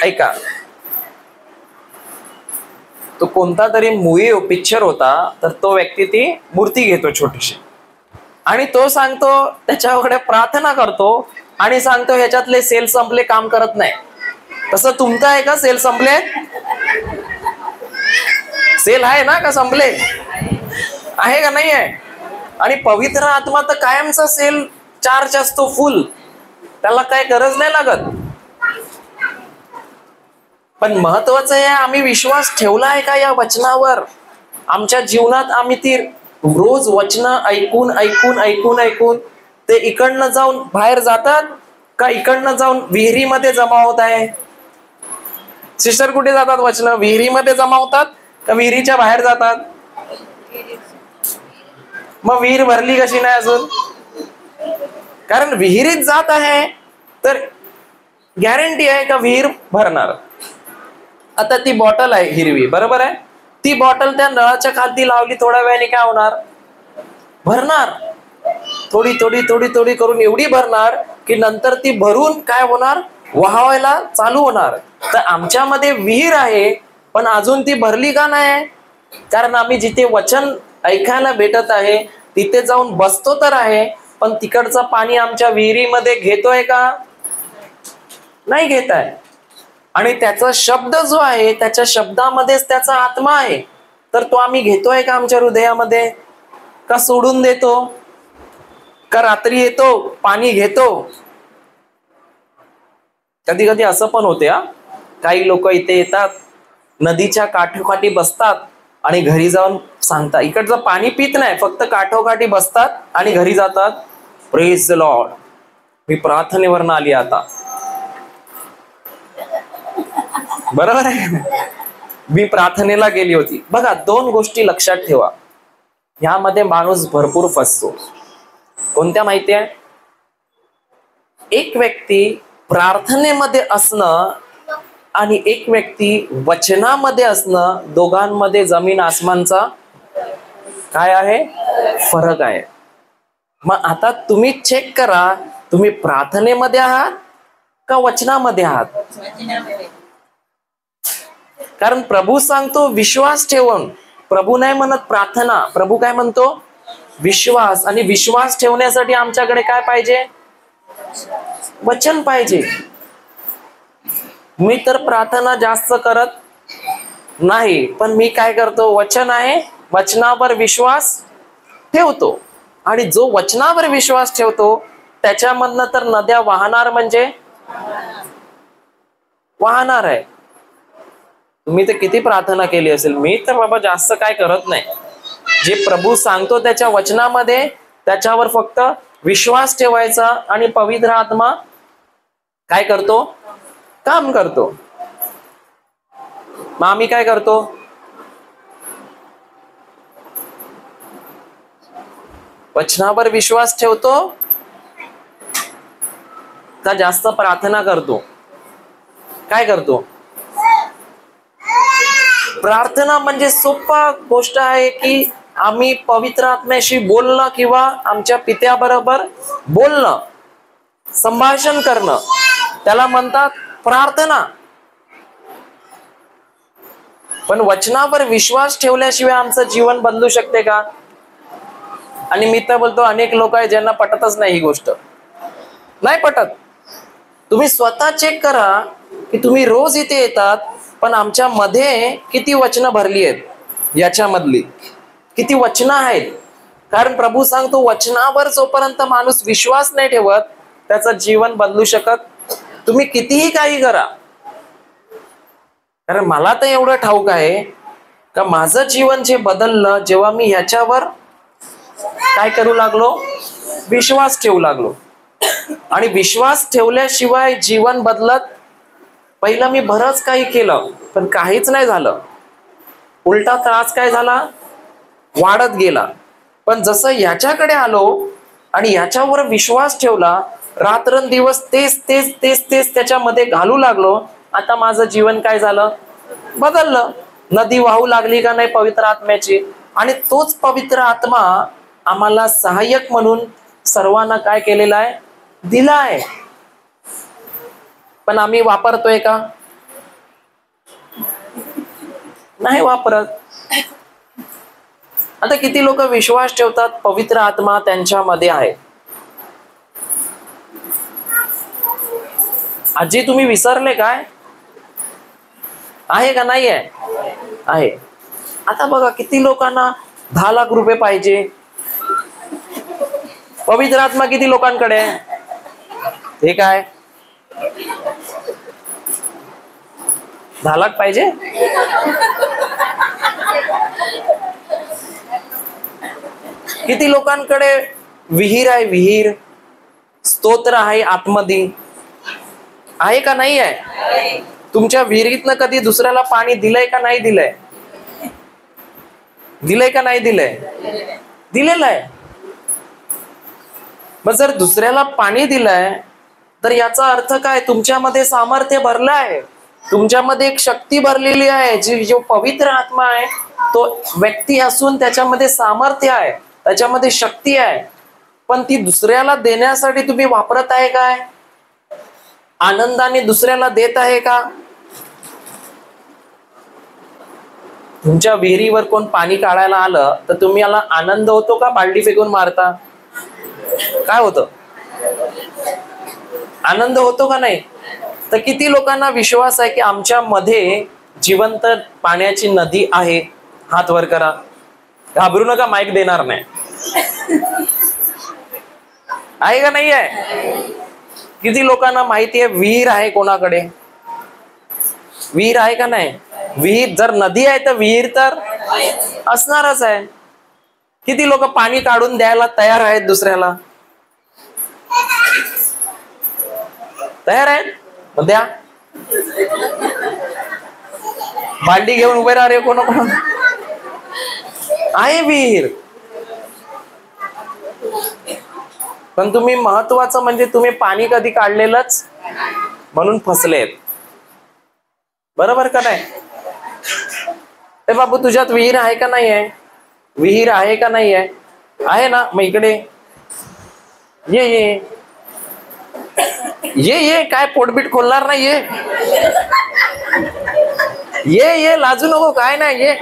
ऐका, तो कोणता तरी मूवी पिक्चर होता, तर तो व्यक्ती ती मूर्ती घेतो छोटीशी आणि तो सांगतो त्याच्याकडे प्रार्थना करतो आणि सांगतो ह्याच्यातले सेल संपले, काम करत नाही. तसं तुमचं आहे का? सेल संपले? सेल आहे ना का संपले? आहे का नाही आहे? आणि पवित्र आत्मा तर कायमचा सेल चार्ज असतो फुल, त्याला काय गरज नाही लागत. पण महत्वाचं आहे आम्ही विश्वास ठेवला आहे का या वचनावर? आमच्या जीवनात आम्ही ती रोज वचन ऐकून ऐकून ऐकून ऐकून ते इकडनं जाऊन बाहेर जातात का इकडनं जाऊन विहिरीमध्ये जमा होत आहे? सिस्टर कुठे जातात वचन? विहिरीमध्ये जमा होतात का विहिरीच्या बाहेर जातात? मग विहीर भरली कशी नाही अजून? कारण विहिरीत जात आहे तर गॅरंटी आहे का विहीर भरणार. आता ती बॉटल आहे हिरवी, बरोबर आहे, ती बॉटल त्या नळाच्या खाली लावली, थोड्या वेळाने काय होणार? भरणार. थोडी थोडी थोडी थोडी करून एवढी भरणार की नंतर ती भरून काय होणार? वाहावायला चालू होणार. तर आमच्यामध्ये विहीर आहे पण अजून ती भरली का नाही? कारण आम्ही जिथे वचन ऐकायला भेटत आहे तिथे जाऊन बसतो तर आहे, पण तिकडचं पाणी आमच्या विहिरीमध्ये घेतोय का? नाही घेत आहे. आणि त्याचा शब्द जो आहे त्याच्या शब्दामध्येच त्याचा आत्मा आहे, तर तो आम्ही घेतोय का आमच्या हृदयामध्ये? का सोडून देतो? का रात्री येतो पाणी घेतो? कधी कधी असं पण होते हा, काही लोक इथे येतात, नदीच्या काठोकाठी बसतात आणि घरी जाऊन सांगतात, इकडचं पाणी पित नाही, फक्त काठोकाठी बसतात आणि घरी जातात, प्रेज द लॉर्ड, मी प्रार्थनेवरनं आली आता. बरोबर आहे, मी प्रार्थनेला गेली होती. बघा, दोन गोष्टी लक्षात ठेवा, ह्यामध्ये माणूस भरपूर फसतो. कोणत्या माहिती आहे? एक व्यक्ती प्रार्थनेमध्ये असणं आणि एक व्यक्ती वचनामध्ये असणं, दोघांमध्ये जमीन आसमानचा काय आहे, फरक आहे. मग आता तुम्ही चेक करा, तुम्ही प्रार्थनेमध्ये आहात का वचनामध्ये आहात. कारण प्रभू सांगतो विश्वास ठेवून, प्रभू नाही म्हणत प्रार्थना, प्रभू काय म्हणतो, विश्वास. आणि विश्वास ठेवण्यासाठी आमच्याकडे काय पाहिजे, वचन पाहिजे. मी तर प्रार्थना जास्त करत नाही, पण मी काय करतो, वचन आहे, वचनावर विश्वास ठेवतो. आणि जो वचनावर विश्वास ठेवतो त्याच्यामधनं तर नद्या वाहणार, म्हणजे वाहणार आहे. तुम्ही तर किती प्रार्थना केली असेल, मी तर बाबा जास्त काय करत नाही. जे प्रभू सांगतो त्याच्या वचनामध्ये, त्याच्यावर फक्त विश्वास ठेवायचा आणि पवित्र आत्मा काय करतो, काम करतो. मग आम्ही काय करतो, वचनावर विश्वास ठेवतो का जास्त प्रार्थना करतो, काय करतो. प्रार्थना म्हणजे सोपा गोष्ट आहे की आम्ही पवित्र आत्म्याशी बोलणं किंवा आमच्या पित्याबरोबर बोलणं, संभाषण करणं, त्याला म्हणतात प्रार्थना. पण वचनावर विश्वास ठेवल्याशिवाय आमचं जीवन बदलू शकते का. आणि मी तर बोलतो अनेक लोक आहेत ज्यांना पटतच नाही ही गोष्ट, नाही पटत. तुम्ही स्वतः चेक करा की तुम्ही रोज इथे येतात, पण आमच्या मध्ये किती वचनं भरली आहेत, याच्यामधली किती वचनं आहेत. कारण प्रभू सांगतो वचनावर जोपर्यंत माणूस विश्वास नाही ठेवत त्याचं जीवन बदलू शकत, तुम्ही कितीही काही करा. कारण मला तर एवढं ठाऊक आहे का माझं जीवन जे बदललं जेव्हा मी ह्याच्यावर काय करू लागलो, विश्वास ठेवू लागलो. आणि विश्वास ठेवल्याशिवाय जीवन बदलत. पहिलं मी बरंच काही केलं पण काहीच नाही झालं, उलटा त्रास काय झाला, वाढत गेला. पण जसं ह्याच्याकडे आलो आणि ह्याच्यावर विश्वास ठेवला, रात्रंदिवस तेच तेच तेच तेच त्याच्यामध्ये घालू लागलो, आता माझं जीवन काय झालं, बदललं. नदी वाहू लागली का नाही पवित्र आत्म्याची. आणि तोच पवित्र आत्मा आम्हाला सहाय्यक म्हणून सर्वांना काय केलेला आहे, दिला आहे. पण आम्ही वापरतोय का, नाही वापरत. आता किती लोक विश्वास ठेवतात पवित्र आत्मा त्यांच्यामध्ये आहे. आजी तुम्ही विसरले काय, आहे का नाही आहे. आता बघा किती लोकांना 10 लाख रुपये पाहिजे, पवित्र आत्मा किती लोकांकडे आहे, हे काय 10 लाख पाहिजे. किती लोकांकडे विहीर आहे, विहीर, स्तोत्र आहे आतमध्ये, आहे का नाही आहे. तुमच्या विहिरीतनं कधी दुसऱ्याला पाणी दिलंय का नाही दिलंय, दिलंय का नाही दिलंय, दिलेलं आहे. मग जर दुसऱ्याला पाणी दिलंय तर याचा अर्थ काय, तुमच्यामध्ये सामर्थ्य भरलं आहे, तुमच्यामध्ये एक शक्ती भरलेली आहे. जी जो पवित्र आत्मा आहे तो व्यक्ती असून त्याच्यामध्ये सामर्थ्य आहे, त्याच्यामध्ये शक्ती आहे. पण ती दुसऱ्याला देण्यासाठी तुम्ही वापरत आहे काय, आनंदाने दुसऱ्याला देत आहे का. तुमच्या विहिरीवर कोण पाणी काढायला आलं तर तुम्ही याला आनंद होतो का बालडी फेकून मारता, काय होतं, आनंद होतो का नाही. तर किती लोकांना विश्वास आहे की आमच्या मध्ये जिवंत पाण्याची नदी आहे, हात वर करा, घाबरू नका, माईक देणार नाही, आहे का नाही आहे. किती लोकांना माहिती आहे विहीर आहे कोणाकडे, विहीर आहे का नाही. विहीर जर नदी आहे तर विहीर तर असणारच आहे. किती लोक पाणी काढून द्यायला तयार आहेत दुसऱ्याला, तयार आहेत, मग द्या. बालडी घेऊन उभे राहा रे, कोण कोण आहे विहीर. पण तुम्ही महत्वाचं म्हणजे तुम्ही पाणी कधी काढलेलंच म्हणून फसलेत. बरोबर का नाही? ए बाबू, तुझ्यात विहीर आहे का नाही आहे? विहीर आहे का नाही आहे? आहे ना? मग इकडे ये ये ये ये, काय पोटबीट खोलणार नाही, ये ये ये, लाजू नको, काय नाही, ये.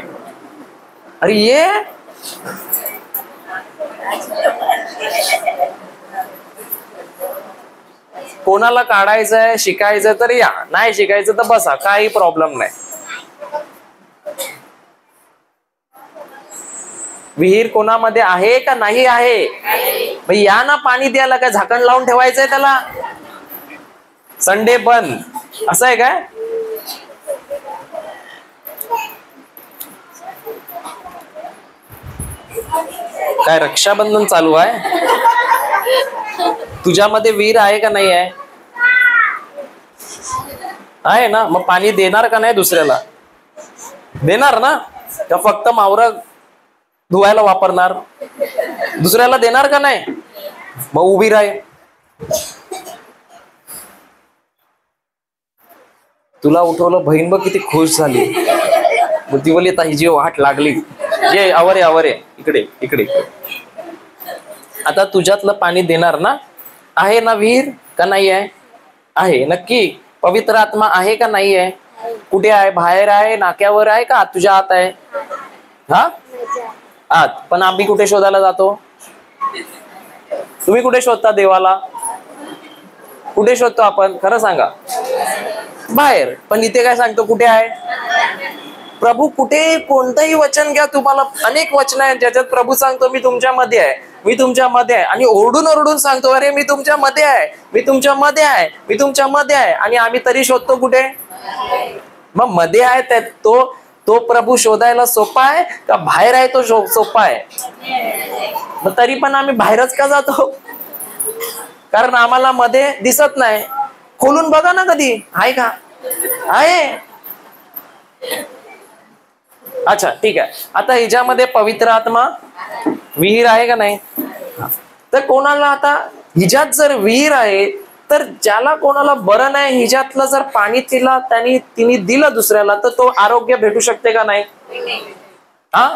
अरे ये. कोणाला काढायचंय, शिकायचं तर या, नाही शिकायचं तर बसा, काही प्रॉब्लेम नाही. विहीर कोणामध्ये आहे का नाही आहे? मग या ना पाणी द्यायला. काय झाकण लावून ठेवायचंय त्याला? संडे बंद असं आहे काय? काय रक्षाबंधन चालू आहे? तुझ्यामध्ये विहीर आहे का नाही आहे? आहे ना? मग पाणी देणार का नाही दुसऱ्याला? देणार ना? का फक्त मावरा धुवायला वापरणार? दुसऱ्याला देणार का नाही? मग उभी राह. तुला उठवलं, बहीण बघ किती खुश झाली. ती बोलली ताईची वाट लागली. ये आवरे आवरे, इकडे इकडे. आता तुझ्यातलं पाणी देणार ना? आहे ना विहीर का नाही आहे? आहे नक्की. पवित्र आत्मा आहे का नाही आहे? कुठे आहे? बाहेर आहे, नाक्यावर आहे का तुझ्या आत आहे? हा, आत. पण आम्ही कुठे शोधायला जातो? तुम्ही कुठे शोधता देवाला? कुठे शोधतो आपण? खरं सांगा. बाहेर. पण इथे काय सांगतो? कुठे आहे प्रभू? कुठे? कोणतंही वचन घ्या, तुम्हाला अनेक वचन आहेत ज्याच्यात प्रभू सांगतो मी तुमच्या मध्ये आहे, मी तुमच्या मध्ये आहे. आणि ओरडून ओरडून सांगतो, अरे मी तुमच्या मध्ये आहे, मी तुमच्या मध्ये आहे, मी तुमच्या मध्ये आहे. आणि आम्ही तरी शोधतो कुठे? मग मध्ये आहे त्यात तो प्रभू शोधायला सोपा आहे का बाहेर आहे तो सोपा आहे? मग तरी पण आम्ही बाहेरच का जातो? कारण आम्हाला मध्ये दिसत नाही. खोलून बघा ना कधी, आहे का? आहे. अच्छा ठीक आहे. आता हिच्यामध्ये पवित्र आत्मा विहीर आहे का नाही? तर कोणाला आता हिच्यात जर विहीर आहे, तर ज्याला कोणाला बरं नाही, हिच्यातलं जर पाणी तिने दिलं दुसऱ्याला, तर तो आरोग्य भेटू शकते का नाही? हा,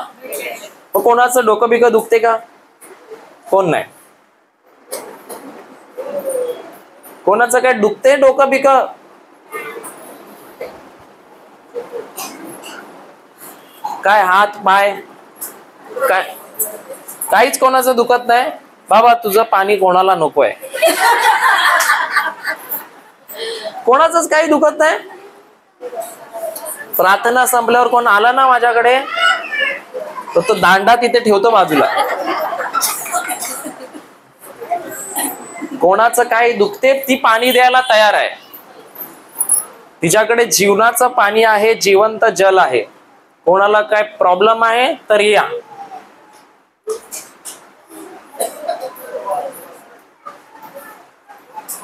कोणाचं डोकं बिकं दुखते का? कोण नाही. कोणाचं काय दुखते डोकं बिकं? काय हात पाय काय काहीच कोणाचं दुखत नाही? बाबा तुझं पाणी कोणाला नकोय. कोणाचंच काही दुखत नाही. प्रार्थना संपल्यावर कोण आला ना माझ्याकडे, तो दांडा तिथे ठेवतो बाजूला. कोणाचं काही दुखते, ती पाणी द्यायला तयार आहे. तिच्याकडे जीवनाचं पाणी आहे, जिवंत जल आहे. कोणाला काय प्रॉब्लेम आहे तर या.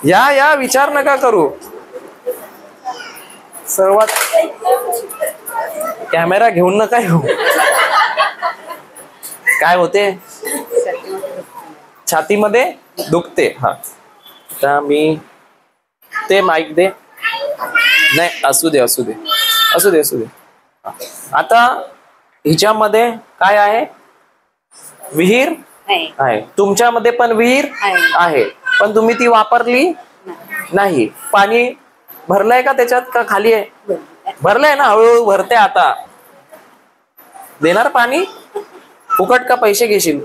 या विचार नका करू. सर्वात कॅमेरा घेऊन नका येऊ. काय होते? छातीमध्ये दुखते. हा, आता मी ते माईक दे. नाही, असू दे असू दे असू दे असू दे. आता हिच्यामध्ये काय आहे? विहीर आहे. तुमच्यामध्ये पण विहीर आहे, पण तुम्ही ती वापरली नाही. पाणी भरलंय का त्याच्यात, का खाली आहे? भरलंय ना, हळूहळू भरते. आता देणार पाणी? फुकट का पैसे घेशील?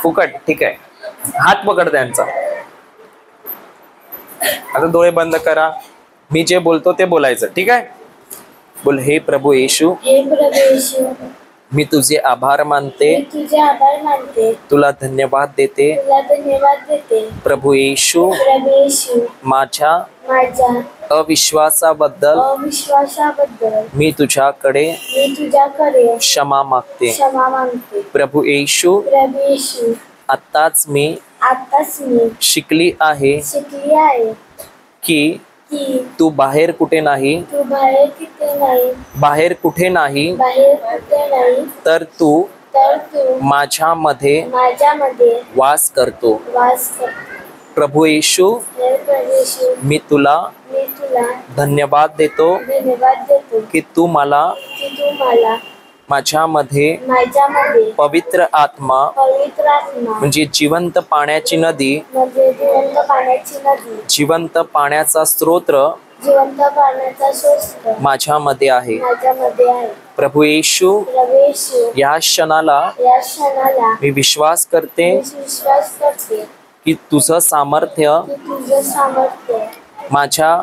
फुकट. ठीक आहे, हात पकड त्यांचा. आता डोळे बंद करा. मी जे बोलतो ते बोलायचं. ठीक आहे? बोल, हे प्रभू येशू, मी तुझे आभार मानते, तुला धन्यवाद देते. प्रभू येशू, माझ्या अविश्वासाबद्दल मी तुझ्याकडे क्षमा मागते. प्रभू येशू, आत्ताच मी शिकली आहे की तू बाहेर कुठे नाही, बाहेर कुठे नाही, तर तू माझ्यामध्ये वास करतो. प्रभू येशू, मी तुला तुला धन्यवाद देतो धन्यवाद देतो की तू मला की तू मला माझ्यामध्ये माझ्यामध्ये पवित्र आत्मा पवित्र आत्मा म्हणजे जिवंत पाण्याची नदी, म्हणजे जिवंत पाण्याची नदी, जिवंत पाण्याचा स्तोत्र जिवंत पाण्याचा स्रोत माझ्यामध्ये आहे. माझ्यामध्ये आहे. प्रभू येशू, प्रवेश या क्षणाला या क्षणाला मी विश्वास करते मी विश्वास करते की तुझं सामर्थ्य की तुझं सामर्थ्य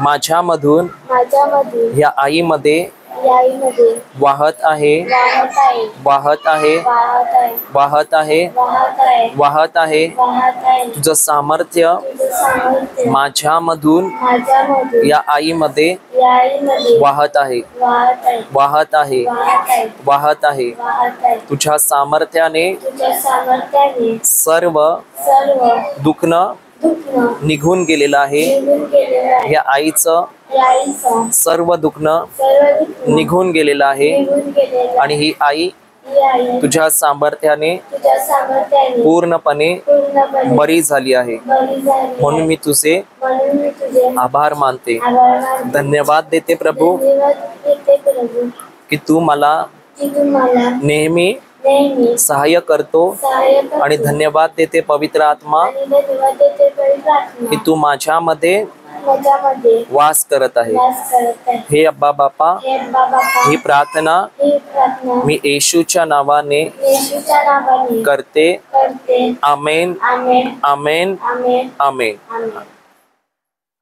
माझ्यामधून माझ्यामध्ये या आईमध्ये याईमध्ये वाहत आहे, वाहत आहे वाहत आहे, वाहत आहे वाहत आहे, वाहत आहे वाहत आहे. वाहत आहे. तुझं सामर्थ्य तुझं सामर्थ्य माझ्यामधून माझ्यामध्ये या आईमध्ये याईमध्ये वाहत आहे, वाहत आहे वाहत आहे, वाहत आहे वाहत आहे. वाहत आहे. तुझ्या सामर्थ्याने तुझ्या सामर्थ्याने सर्व सर्व दुखणं दुखणं निघून गेलेलं आहे. निघून गेलेलं आहे. या आईचं याईचं सर्व दुखणं सर्व दुखणं निघून गेलेलं आहे निघून गेलेलं आणि ही आई ही आई तुझ्या सामर्थ्याने तुझ्या सामर्थ्याने पूर्णपणे पूर्णपणे बरी झाली आहे. बरी झाली म्हणून मी तुझे म्हणून मी तुझे आभार मानते, आभार मानते. धन्यवाद देते प्रभू धन्यवाद देते प्रभू की तू मला की तू मला नेहमी नेहमी सहाय्य करतो. सहाय्य करतो. आणि धन्यवाद देते पवित्र आत्मा आणि धन्यवाद देते पवित्र आत्मा की तू माझ्यामध्ये माझ्यामध्ये वास करत आहे. वास करत आहे. हे अब्बा बापा, हे बाबा ही प्रार्थना ही प्रार्थना मी येशूच्या नावाने येशूच्या नावाने करते. करते. आमेन, आमेन आमेन, आमेन आमेन. आमेन.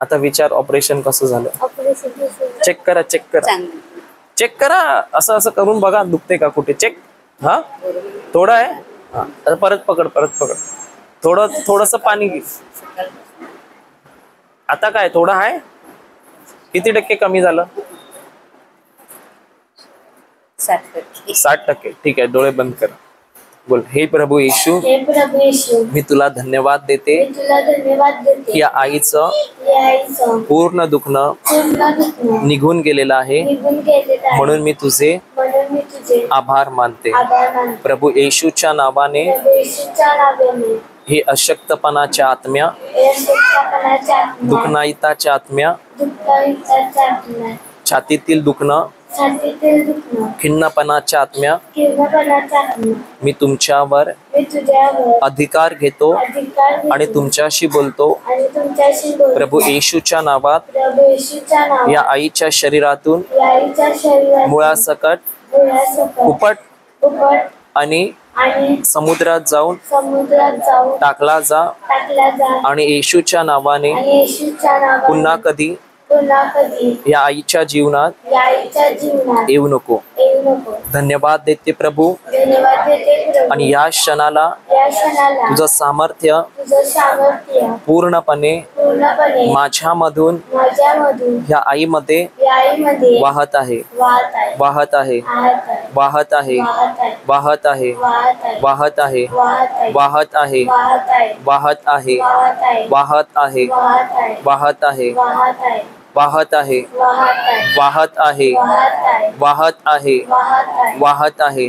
आता विचार ऑपरेशन कसं झालं? ऑपरेशन चेक करा, चेक करा, चेक करा. असं असं करून बघा दुखते का कुठे. चेक. हा, थोडं आहे. हा, आता परत पकड, परत पकड. थोडस पाणी घे. आता काय थोडं आहे? किती टक्के कमी झालं? 60%. ठीक आहे, डोळे बंद करा. बोल, हे प्रभू येशू, हे प्रभू येशू मी तुला धन्यवाद देते मी तुला धन्यवाद देते. की या आईचं या आईचं पूर्ण दुखणं पूर्ण दुखणं निघून गेलेलं आहे. निघून गेलेलं आहे. म्हणून मी तुझे म्हणून मी तुझे आभार मानते. आभार मानते. प्रभू येशूच्या नावाने प्रभू येशूच्या नावाने हे अशक्तपणाच्या आत्म्या, या शक्तपणाच्या आत्मा दुखनाईताच्या आत्म्या, दुःखाच्या आत्मा छातीतील दुखणं, छातीतील दुखणं खिन्नपणाच्या आत्म्या, किरणपणाच्या आत्मा मी तुमच्यावर मी तुझ्यावर अधिकार घेतो अधिकार घेतो आणि तुमच्याशी बोलतो. आणि तुमच्याशी बोलतो. प्रभू येशूच्या नावात प्रभू येशूच्या नावाने या आईच्या शरीरातून या आईच्या शरीरात मुळासकट मुळासकट उपट उपट आणि आणि समुद्रात जाऊन समुद्रात जाऊन टाकला जा. टाकला जा. आणि येशूच्या नावाने आणि येशूच्या नावाने पुन्हा कधी पुन्हा कधी या आईच्या जीवनात या आईच्या जीवनात येऊ नको. येऊ नको. धन्यवाद देते प्रभू. धन्यवाद देते प्रभू. आणि या क्षणाला या क्षणाला तुझं सामर्थ्य तुझं सामर्थ्य पूर्णपणे पूर्णपणे माझ्यामधून माझ्यामधून या आईमध्ये या आईमध्ये वाहत आहे, वाहत आहे वाहत आहे, वाहत आहे वाहत आहे, वाहत आहे वाहत आहे, वाहत आहे वाहत आहे, वाहत आहे वाहत आहे, वाहत आहे वाहत आहे, वाहत आहे वाहत आहे, वाहत वाहत आहे आहे, वाहत वाहत आहे आहे. वाहत आहे.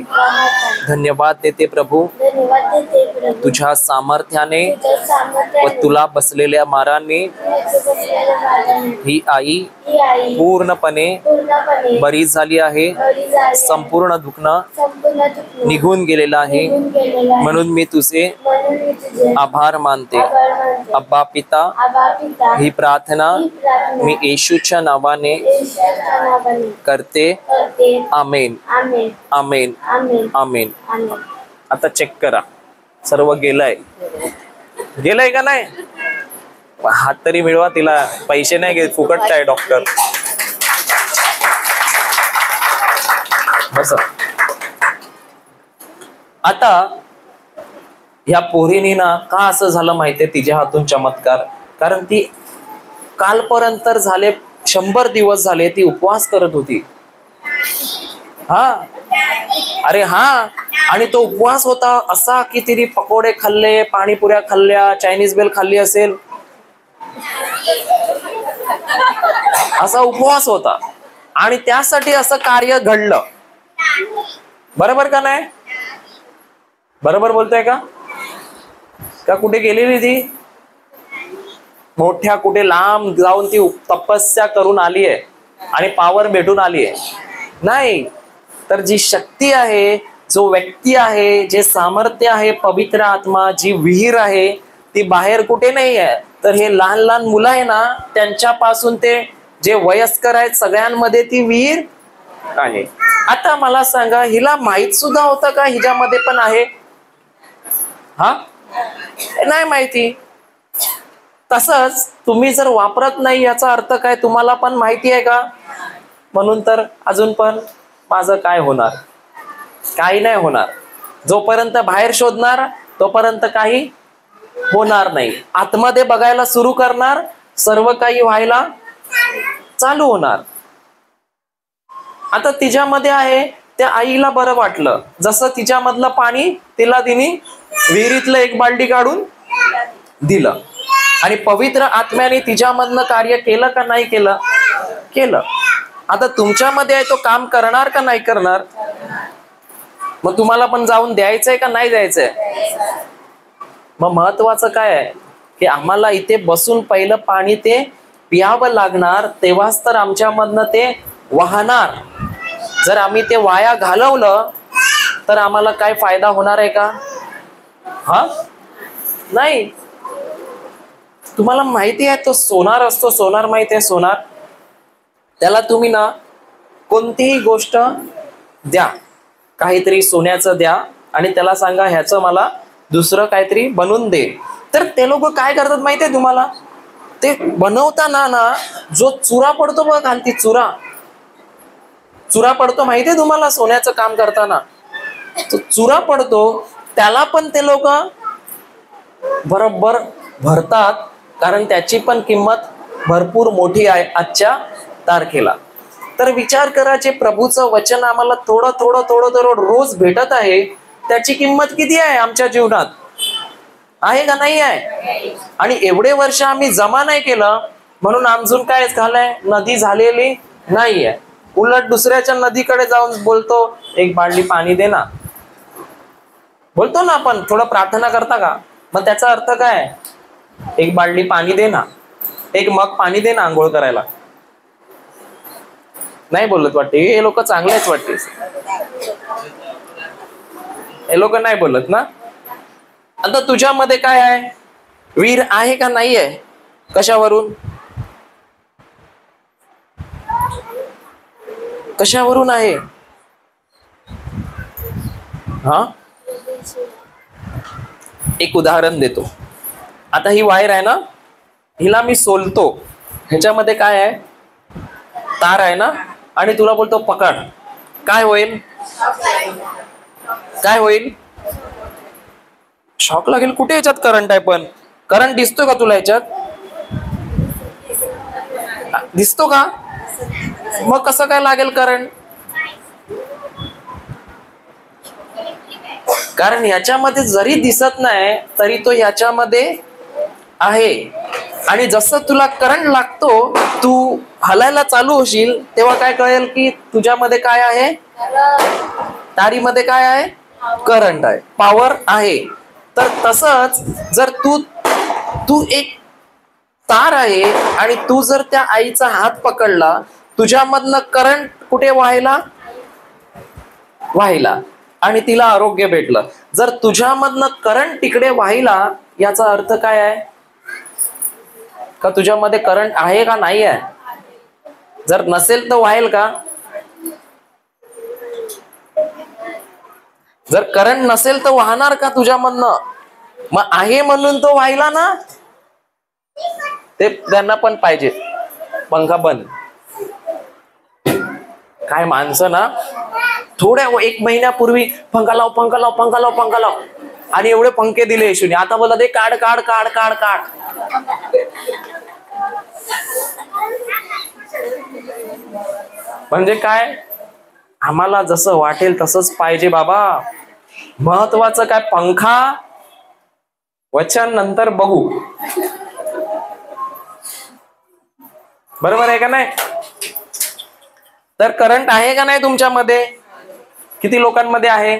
धन्यवाद देते प्रभू. धन्यवाद देते प्रभू. तुझ्या सामर्थ्याने तुझ्या व सामर्थ्याने तुला बसलेल्या माराने तुझ्या बसलेल्या मार्गाने ही आई ही आई पूर्णपणे पूर्णपणे बरी झाली आहे. बरी झाली. संपूर्ण दुखणं संपूर्ण दुखणं निघून गेलेलं आहे. निघून गेलेलं आहे. म्हणून मी तुझे म्हणून मी तुझे आभार मानते. आभार मानते. अब्बा पिता, आबा पिता ही प्रार्थना ही प्रार्थना मी येशूच्या नावाने येशूच्या नावाने करते. करते. आमेन, आमेन आमेन, आमेन आमेन. आमेन. आता चेक करा, सर्व गेलंय का नाही? हात तरी मिळवा. तिला पैसे नाही घेत, फुकट काय डॉक्टर. बस. आता ह्या पोरीनी ना का असं झालं माहितीये तिच्या हातून चमत्कार? कारण ती कालपर्यंत झाले 100 दिवस झाले ती उपवास करत होती. हा, अरे हा. आणि तो उपवास होता असा की तिने पकोडे खाल्ले, पाणीपुऱ्या खाल्ल्या, चायनीज बेल खाल्ली असेल, असा उपवास होता. आणि त्यासाठी असं कार्य घडलं. बरोबर का नाही? बरोबर बोलतोय का? का कुठे गेलेली ती? मोठ्या कुठे लांब जाऊन ती तपस्या करून आली आहे आणि पावर भेटून आली आहे, नाही. तर जी शक्ती आहे, जो व्यक्ती आहे, जे सामर्थ्य आहे, पवित्र आत्मा, जी विहीर आहे, ती बाहेर कुठे नाही आहे. तर हे लहान लहान मुलं आहे ना, त्यांच्यापासून ते जे वयस्कर आहेत सगळ्यांमध्ये ती विहीर आहे. आता मला सांगा, हिला माहित सुद्धा होतं का हिच्यामध्ये पण आहे? हा, नाही माहिती. तसंच तुम्ही जर वापरत नाही याचा अर्थ काय तुम्हाला पण माहिती आहे का? म्हणून तर अजून पण माझं काय होणार? काही नाही होणार. जोपर्यंत बाहेर शोधणार तोपर्यंत काही होणार नाही. आतमध्ये बघायला सुरू करणार, सर्व काही व्हायला चालू होणार. आता तिच्यामध्ये आहे, त्या आईला बरं वाटलं, जसं तिच्यामधलं पाणी तिला तिने विहिरीतलं एक बालडी काढून दिलं. आणि पवित्र आत्म्याने तिच्यामधनं कार्य केलं का नाही केलं? केलं. आता तुमच्यामध्ये आहे, तो काम करणार का नाही करणार? मग तुम्हाला पण जाऊन द्यायचंय का नाही द्यायचंय? मग महत्वाचं काय आहे की आम्हाला इथे बसून पहिलं पाणी ते पियावं लागणार, तेव्हाच तर आमच्यामधनं ते वाहणार. जर आम्ही ते वाया घालवलं तर आम्हाला काय फायदा होणार आहे का? हा, नाही. तुम्हाला माहिती आहे तो सोनार असतो, सोनार माहिती आहे सोनार? त्याला तुम्ही ना कोणतीही गोष्ट द्या, काहीतरी सोन्याचं द्या आणि त्याला सांगा ह्याचं मला दुसरं काहीतरी बनवून दे. तर ते लोक काय करतात माहितीये तुम्हाला? ते बनवताना ना जो चुरा पडतो बघ खालती, चुरा पडतो माहितीये तुम्हाला? सोन्याचं काम करताना तो चुरा पडतो, त्याला पण ते लोक बरोबर भरतात, कारण त्याची पण किंमत भरपूर मोठी आहे आजच्या तारखेला. तर विचार करा, जे प्रभूचं वचन आम्हाला थोडं थोडं थोडं थोडं रोज भेटत आहे, त्याची किंमत किती आहे आमच्या जीवनात? आहे का नाही आहे? आणि एवढे वर्ष आम्ही जमा नाही केलं म्हणून अजून काय झालंय? नदी झालेली नाहीये. उलट दुसऱ्याच्या नदीकडे जाऊन बोलतो, एक बादली पाणी दे ना. बोलतो ना आपण, थोडं प्रार्थना करता का? मग त्याचा अर्थ काय? एक बादली पाणी दे ना, एक मग पाणी दे ना आंघोळ करायला. नाही बोलत वाटते हे लोक, चांगलेच वाटते हे लोक, नाही बोलत ना. आता तुझ्यामध्ये काय आहे? वीर आहे का नाही आहे? कशावरून? कशावरून आहे? हा, एक उदाहरण देतो. आता ही वायर आहे ना, हिला मी सोलतो, ह्याच्यामध्ये काय आहे? तार आहे ना, आणि तुला बोलतो पकड. काय होईल? काय होईल? शॉक लागेल. कुठे ह्याच्यात करंट आहे? पण करंट दिसतो का तुला ह्याच्यात? दिसतो का? मग कसं काय लागेल करंट? कारण ह्याच्यामध्ये जरी दिसत नाही तरी तो ह्याच्यामध्ये आहे. आणि जसं तुला करंट लागतो, तू हलायला चालू होशील, तेव्हा काय कळेल की तुझ्यामध्ये काय आहे? तारीमध्ये काय आहे? करंट आहे, पॉवर आहे. तर तसंच जर तू एक तार आहे आणि तू जर त्या आईचा हात पकडला, तुझ्यामधनं करंट कुठे व्हायला आणि तिला आरोग्य भेटलं. जर तुझ्यामधनं करंट तिकडे व्हायला, याचा अर्थ काय आहे? का तुझ्यामध्ये करंट आहे का नाही आहे? जर नसेल तर व्हायल का? जर करंट नसेल तर वाहणार का तुझ्यामधनं? मग आहे म्हणून तो व्हायला ना. ते त्यांना पण पाहिजे. पंखा बंद. काय माणसं ना, थोड्या 1 महिन्यापूर्वी पंखा लाव पंखा लाव पंखा लाव पंखा लाव, आणि एवढे पंखे दिले येशूने. आता बोला ते काढ काढ काढ काढ काढ. म्हणजे काय? आम्हाला जसं वाटेल तसंच पाहिजे बाबा. महत्वाचं काय? पंखा. वचन नंतर बघू. बरोबर आहे का नाही? तर करंट आहे का नाही तुमच्यामध्ये? किती लोकांमध्ये आहे?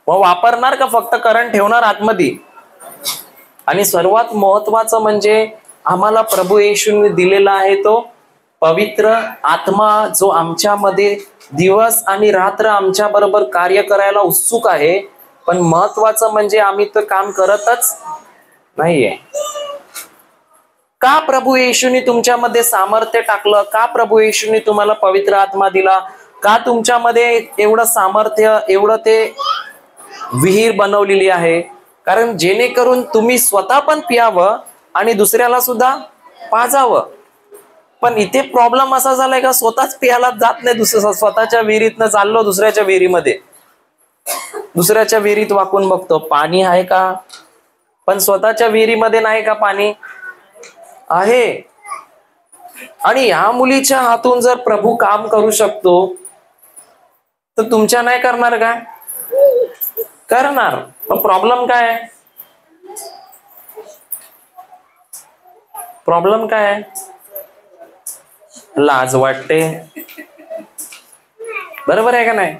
मग वापरणार का फक्त करंट ठेवणार आतमध्ये? आणि सर्वात महत्वाचं म्हणजे आम्हाला प्रभू येशूंनी दिलेला आहे तो पवित्र आत्मा, जो आमच्यामध्ये दिवस आणि रात्र आमच्या बरोबर कार्य करायला उत्सुक आहे. पण महत्वाचं म्हणजे आम्ही ते काम करतच नाहीये. का प्रभू येशूंनी तुमच्यामध्ये सामर्थ्य टाकलं? का प्रभू येशूंनी तुम्हाला पवित्र आत्मा दिला? का तुमच्यामध्ये एवढं सामर्थ्य, एवढं ते विहीर बनवलेली आहे? कारण जेणेकरून तुम्ही स्वतः पण पियावं आणि दुसऱ्याला सुद्धा पाजावं. पण इथे प्रॉब्लेम असा झालाय का स्वतःच पियाला जात नाही. स्वतःच्या विहिरीतनं चाललो दुसऱ्याच्या विहिरीमध्ये, दुसऱ्याच्या विहिरीत वाकून बघतो पाणी आहे का, पण स्वतःच्या विहिरीमध्ये नाही का पाणी आहे. आणि ह्या मुलीच्या हातून जर प्रभू काम करू शकतो तर तुमच्या नाही करणार काय? करणार. पण प्रॉब्लेम काय आहे? प्रॉब्लेम काय आहे? लाज वाटते. बरोबर आहे का नाही?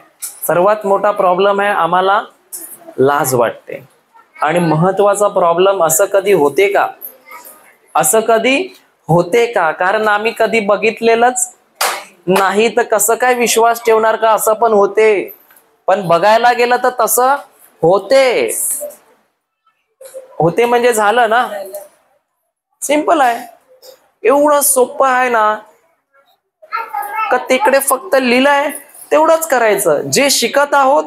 सर्वात मोठा प्रॉब्लेम आहे आम्हाला लाज वाटते. आणि महत्वाचा प्रॉब्लेम असं कधी होते का? असं कधी होते का? कारण आम्ही कधी बघितलेलंच नाही तर कसं काय विश्वास ठेवणार का? असं पण होते. पण बघायला गेलं तर तसं होते. होते म्हणजे झालं ना. सिंपल आहे. एवढं सोपं आहे ना का तिकडे फक्त लिहिलंय तेवढंच करायचं. जे शिकत आहोत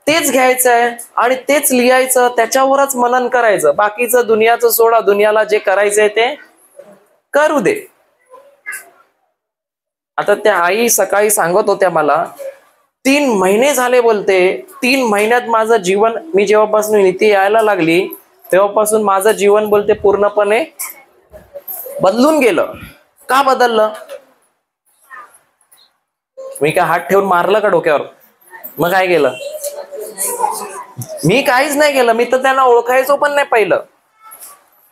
तेच घ्यायचंय आणि तेच लिहायचं, त्याच्यावरच मनन करायचं. बाकीचं दुनियाचं सोडा. दुनियाला जे करायचंय ते करू दे. आता त्या आई सकाळी सांगत होत्या मला 3 महिने झाले बोलते. 3 महिन्यात माझं जीवन, मी जेव्हापासून नीती यायला लागली तेव्हापासून माझं जीवन बोलते पूर्णपणे बदलून गेलं. का बदललं? मी काय हात ठेवून मारलं का डोक्यावर? मग काय केलं? मी काहीच नाही केलं. मी तर त्यांना ओळखायचो पण नाही पहिलं.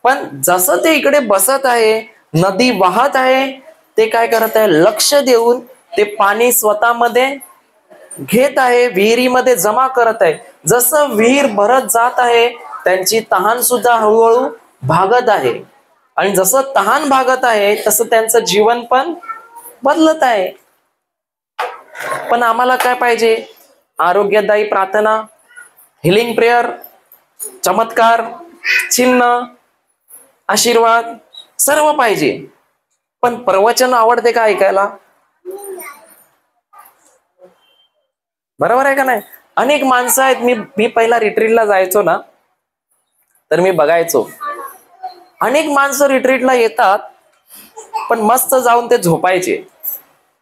पण जसं ते इकडे बसत आहे, नदी वाहत आहे, ते काय करत आहे? लक्ष देऊन ते पाणी स्वतःमध्ये घेत आहे, विहिरीमध्ये जमा करत आहे. जसं विहीर भरत जात आहे त्यांची तहान सुद्धा हळूहळू भागत आहे. आणि जसं तहान भागत आहे तसं त्यांचं जीवन पण बदलत आहे. पण आम्हाला काय पाहिजे? आरोग्यदायी प्रार्थना, हिलिंग प्रेयर, चमत्कार, चिन्ह, आशीर्वाद सर्व पाहिजे. पण प्रवचन आवडते का ऐकायला? बरोबर आहे का नाही? अनेक माणसं आहेत. मी पहिला रिट्रीटला जायचो ना तर मी बघायचो अनेक माणसं रिट्रीटला येतात पण मस्त जाऊन ते झोपायचे.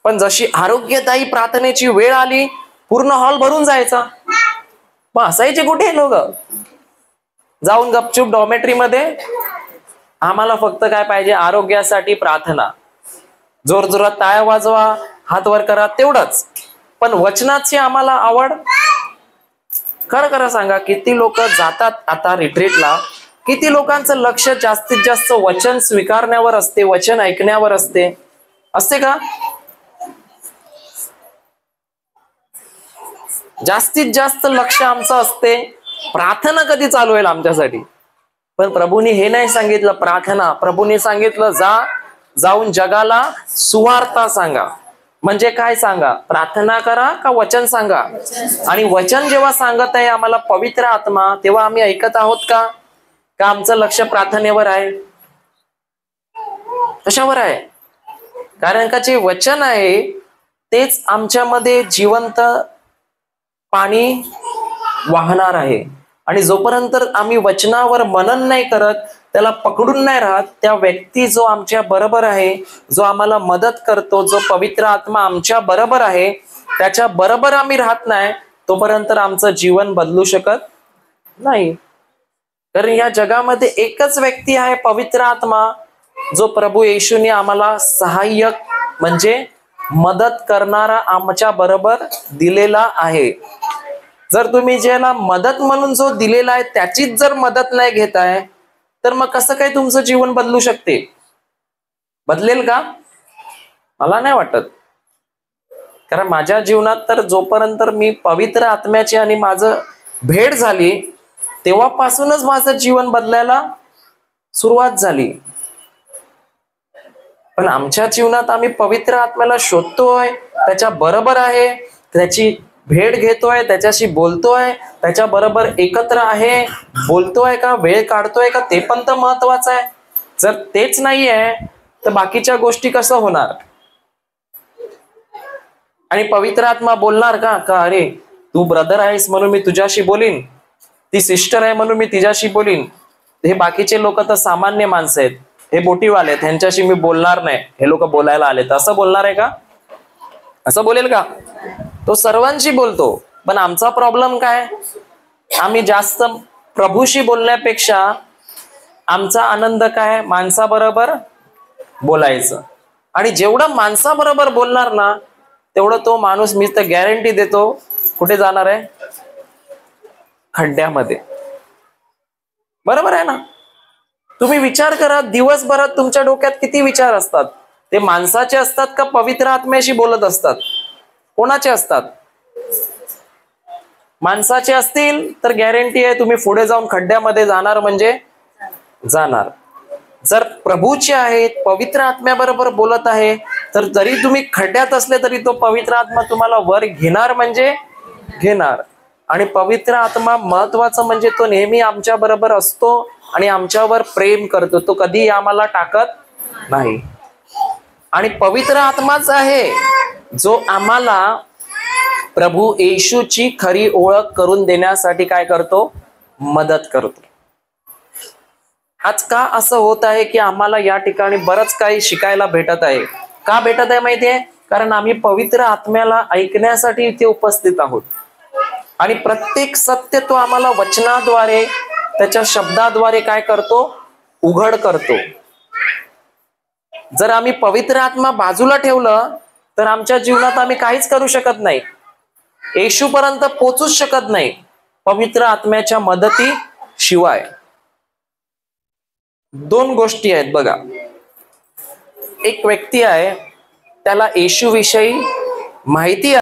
पण जशी आरोग्यदायी प्रार्थनेची वेळ आली पूर्ण हॉल भरून जायचा. मग असायचे कुठे लोक? जाऊन गपचूप डॉर्मेटरी मध्ये आम्हाला फक्त काय पाहिजे? आरोग्यासाठी प्रार्थना. जोर जोरात टाळ्या वाजवा, हात वर करा, तेवढंच. पण वचनाची आम्हाला आवड. खरं खरं सांगा किती लोक जातात आता रिट्रीटला? किती लोकांचं लक्ष जास्तीत जास्त वचन स्वीकारण्यावर असते, वचन ऐकण्यावर असते? असते का? जास्तीत जास्त लक्ष आमचं असते प्रार्थना कधी चालू होईल आमच्यासाठी. पण प्रभूंनी हे नाही सांगितलं प्रार्थना. प्रभूंनी सांगितलं जाऊन जगाला सुवार्ता सांगा. म्हणजे काय सांगा? प्रार्थना करा का वचन सांगा? आणि वचन जेव्हा सांगत आहे आम्हाला पवित्र आत्मा, तेव्हा आम्ही ऐकत आहोत का? का आमचं लक्ष प्रार्थनेवर आहे? कशावर आहे? कारण का जे वचन आहे तेच आमच्यामध्ये जिवंत पाणी वाहणार आहे. आणि जोपर्यंत आम्ही वचनावर मनन नाही करत, त्याला पकडून नाही राहत, त्या व्यक्ती जो आमच्या बरोबर आहे, जो आम्हाला मदत करतो, जो पवित्र आत्मा आमच्या बरोबर आहे, त्याच्या बरोबर आम्ही राहत नाही तोपर्यंत आमचं जीवन बदलू शकत नाही. कारण या जगामध्ये एकच व्यक्ती आहे पवित्र आत्मा, जो प्रभू येशूने आम्हाला सहाय्यक म्हणजे मदत करणारा आमच्या बरोबर दिलेला आहे. जर तुम्ही ज्याला मदत म्हणून जो दिलेला आहे त्याचीच जर मदत नाही घेताय तर मग कसं काय तुमचं जीवन बदलू शकते? बदलेल का? मला नाही वाटत. कारण माझ्या जीवनात तर जोपर्यंत मी पवित्र आत्म्याची आणि माझं भेट झाली तेव्हापासूनच माझं जीवन बदलायला सुरुवात झाली. पण आमच्या जीवनात आम्ही पवित्र आत्म्याला शोधतोय, त्याच्या बरोबर आहे, त्याची भेट घेतोय, त्याच्याशी बोलतोय, त्याच्या बरोबर एकत्र आहे, बोलतोय का, वेळ काढतोय का, ते पण तर महत्वाचं आहे. जर तेच नाहीये तर बाकीच्या गोष्टी कसं होणार? आणि पवित्र आत्मा बोलणार का अरे तू ब्रदर आहेस म्हणून मी तुझ्याशी बोलीन, ती सिस्टर आहे म्हणून मी तिच्याशी बोलीन, हे बाकीचे लोक तर सामान्य माणसं आहेत, हे बोटीवाले आहेत, ह्यांच्याशी मी बोलणार नाही, हे लोक बोलायला आलेत, असं बोलणार आहे का? असं बोलेल का? तो सर्वांशी बोलतो. पण आमचा प्रॉब्लेम काय? आम्ही जास्त प्रभूशी बोलण्यापेक्षा आमचा आनंद काय? माणसाबरोबर बोलायचं. आणि जेवढं माणसाबरोबर बोलणार ना तेवढं तो माणूस, मी तर गॅरंटी देतो, कुठे जाणार आहे? खड्ड्यामध्ये. बरोबर आहे ना? तुम्ही विचार करा, दिवसभरात तुमच्या डोक्यात किती विचार असतात? ते माणसाचे असतात का पवित्र आत्म्याशी बोलत असतात? कोणाचे असतात? माणसाचे असतील तर गॅरंटी आहे तुम्ही पुढे जाऊन खड्ड्यामध्ये जाणार म्हणजे जाणार. जर प्रभूचे आहेत, पवित्र आत्म्याबरोबर बोलत आहे, तर जरी तुम्ही खड्ड्यात असले तरी तो पवित्र आत्मा तुम्हाला वर घेणार म्हणजे घेणार. आणि पवित्र आत्मा महत्वाचं म्हणजे तो नेहमी आमच्या बरोबर असतो आणि आमच्यावर प्रेम करतो, तो कधी आम्हाला टाकत नाही. आणि पवित्र आत्माच आहे जो आम्हाला प्रभू येशूची खरी ओळख करून देण्यासाठी काय करतो? मदत करतो. आज का असं होत आहे की आम्हाला या ठिकाणी बरंच काही शिकायला भेटत आहे? का भेटत आहे माहितीये? कारण आम्ही पवित्र आत्म्याला ऐकण्यासाठी इथे उपस्थित आहोत. आणि प्रत्येक सत्य तो आम्हाला वचनाद्वारे, त्याच्या शब्दाद्वारे काय करतो? उघड करतो. जर आम्ही पवित्र आत्मा बाजूला ठेवलं तर आमच्या जीवनात आम्ही काहीच करू शकत नाही, येशूपर्यंत पोहोचूच शकत नाही पवित्र आत्म्याच्या मदती शिवाय. दोन गोष्टी आहेत बघा. एक व्यक्ती आहे, त्याला येशूविषयी माहिती आहे,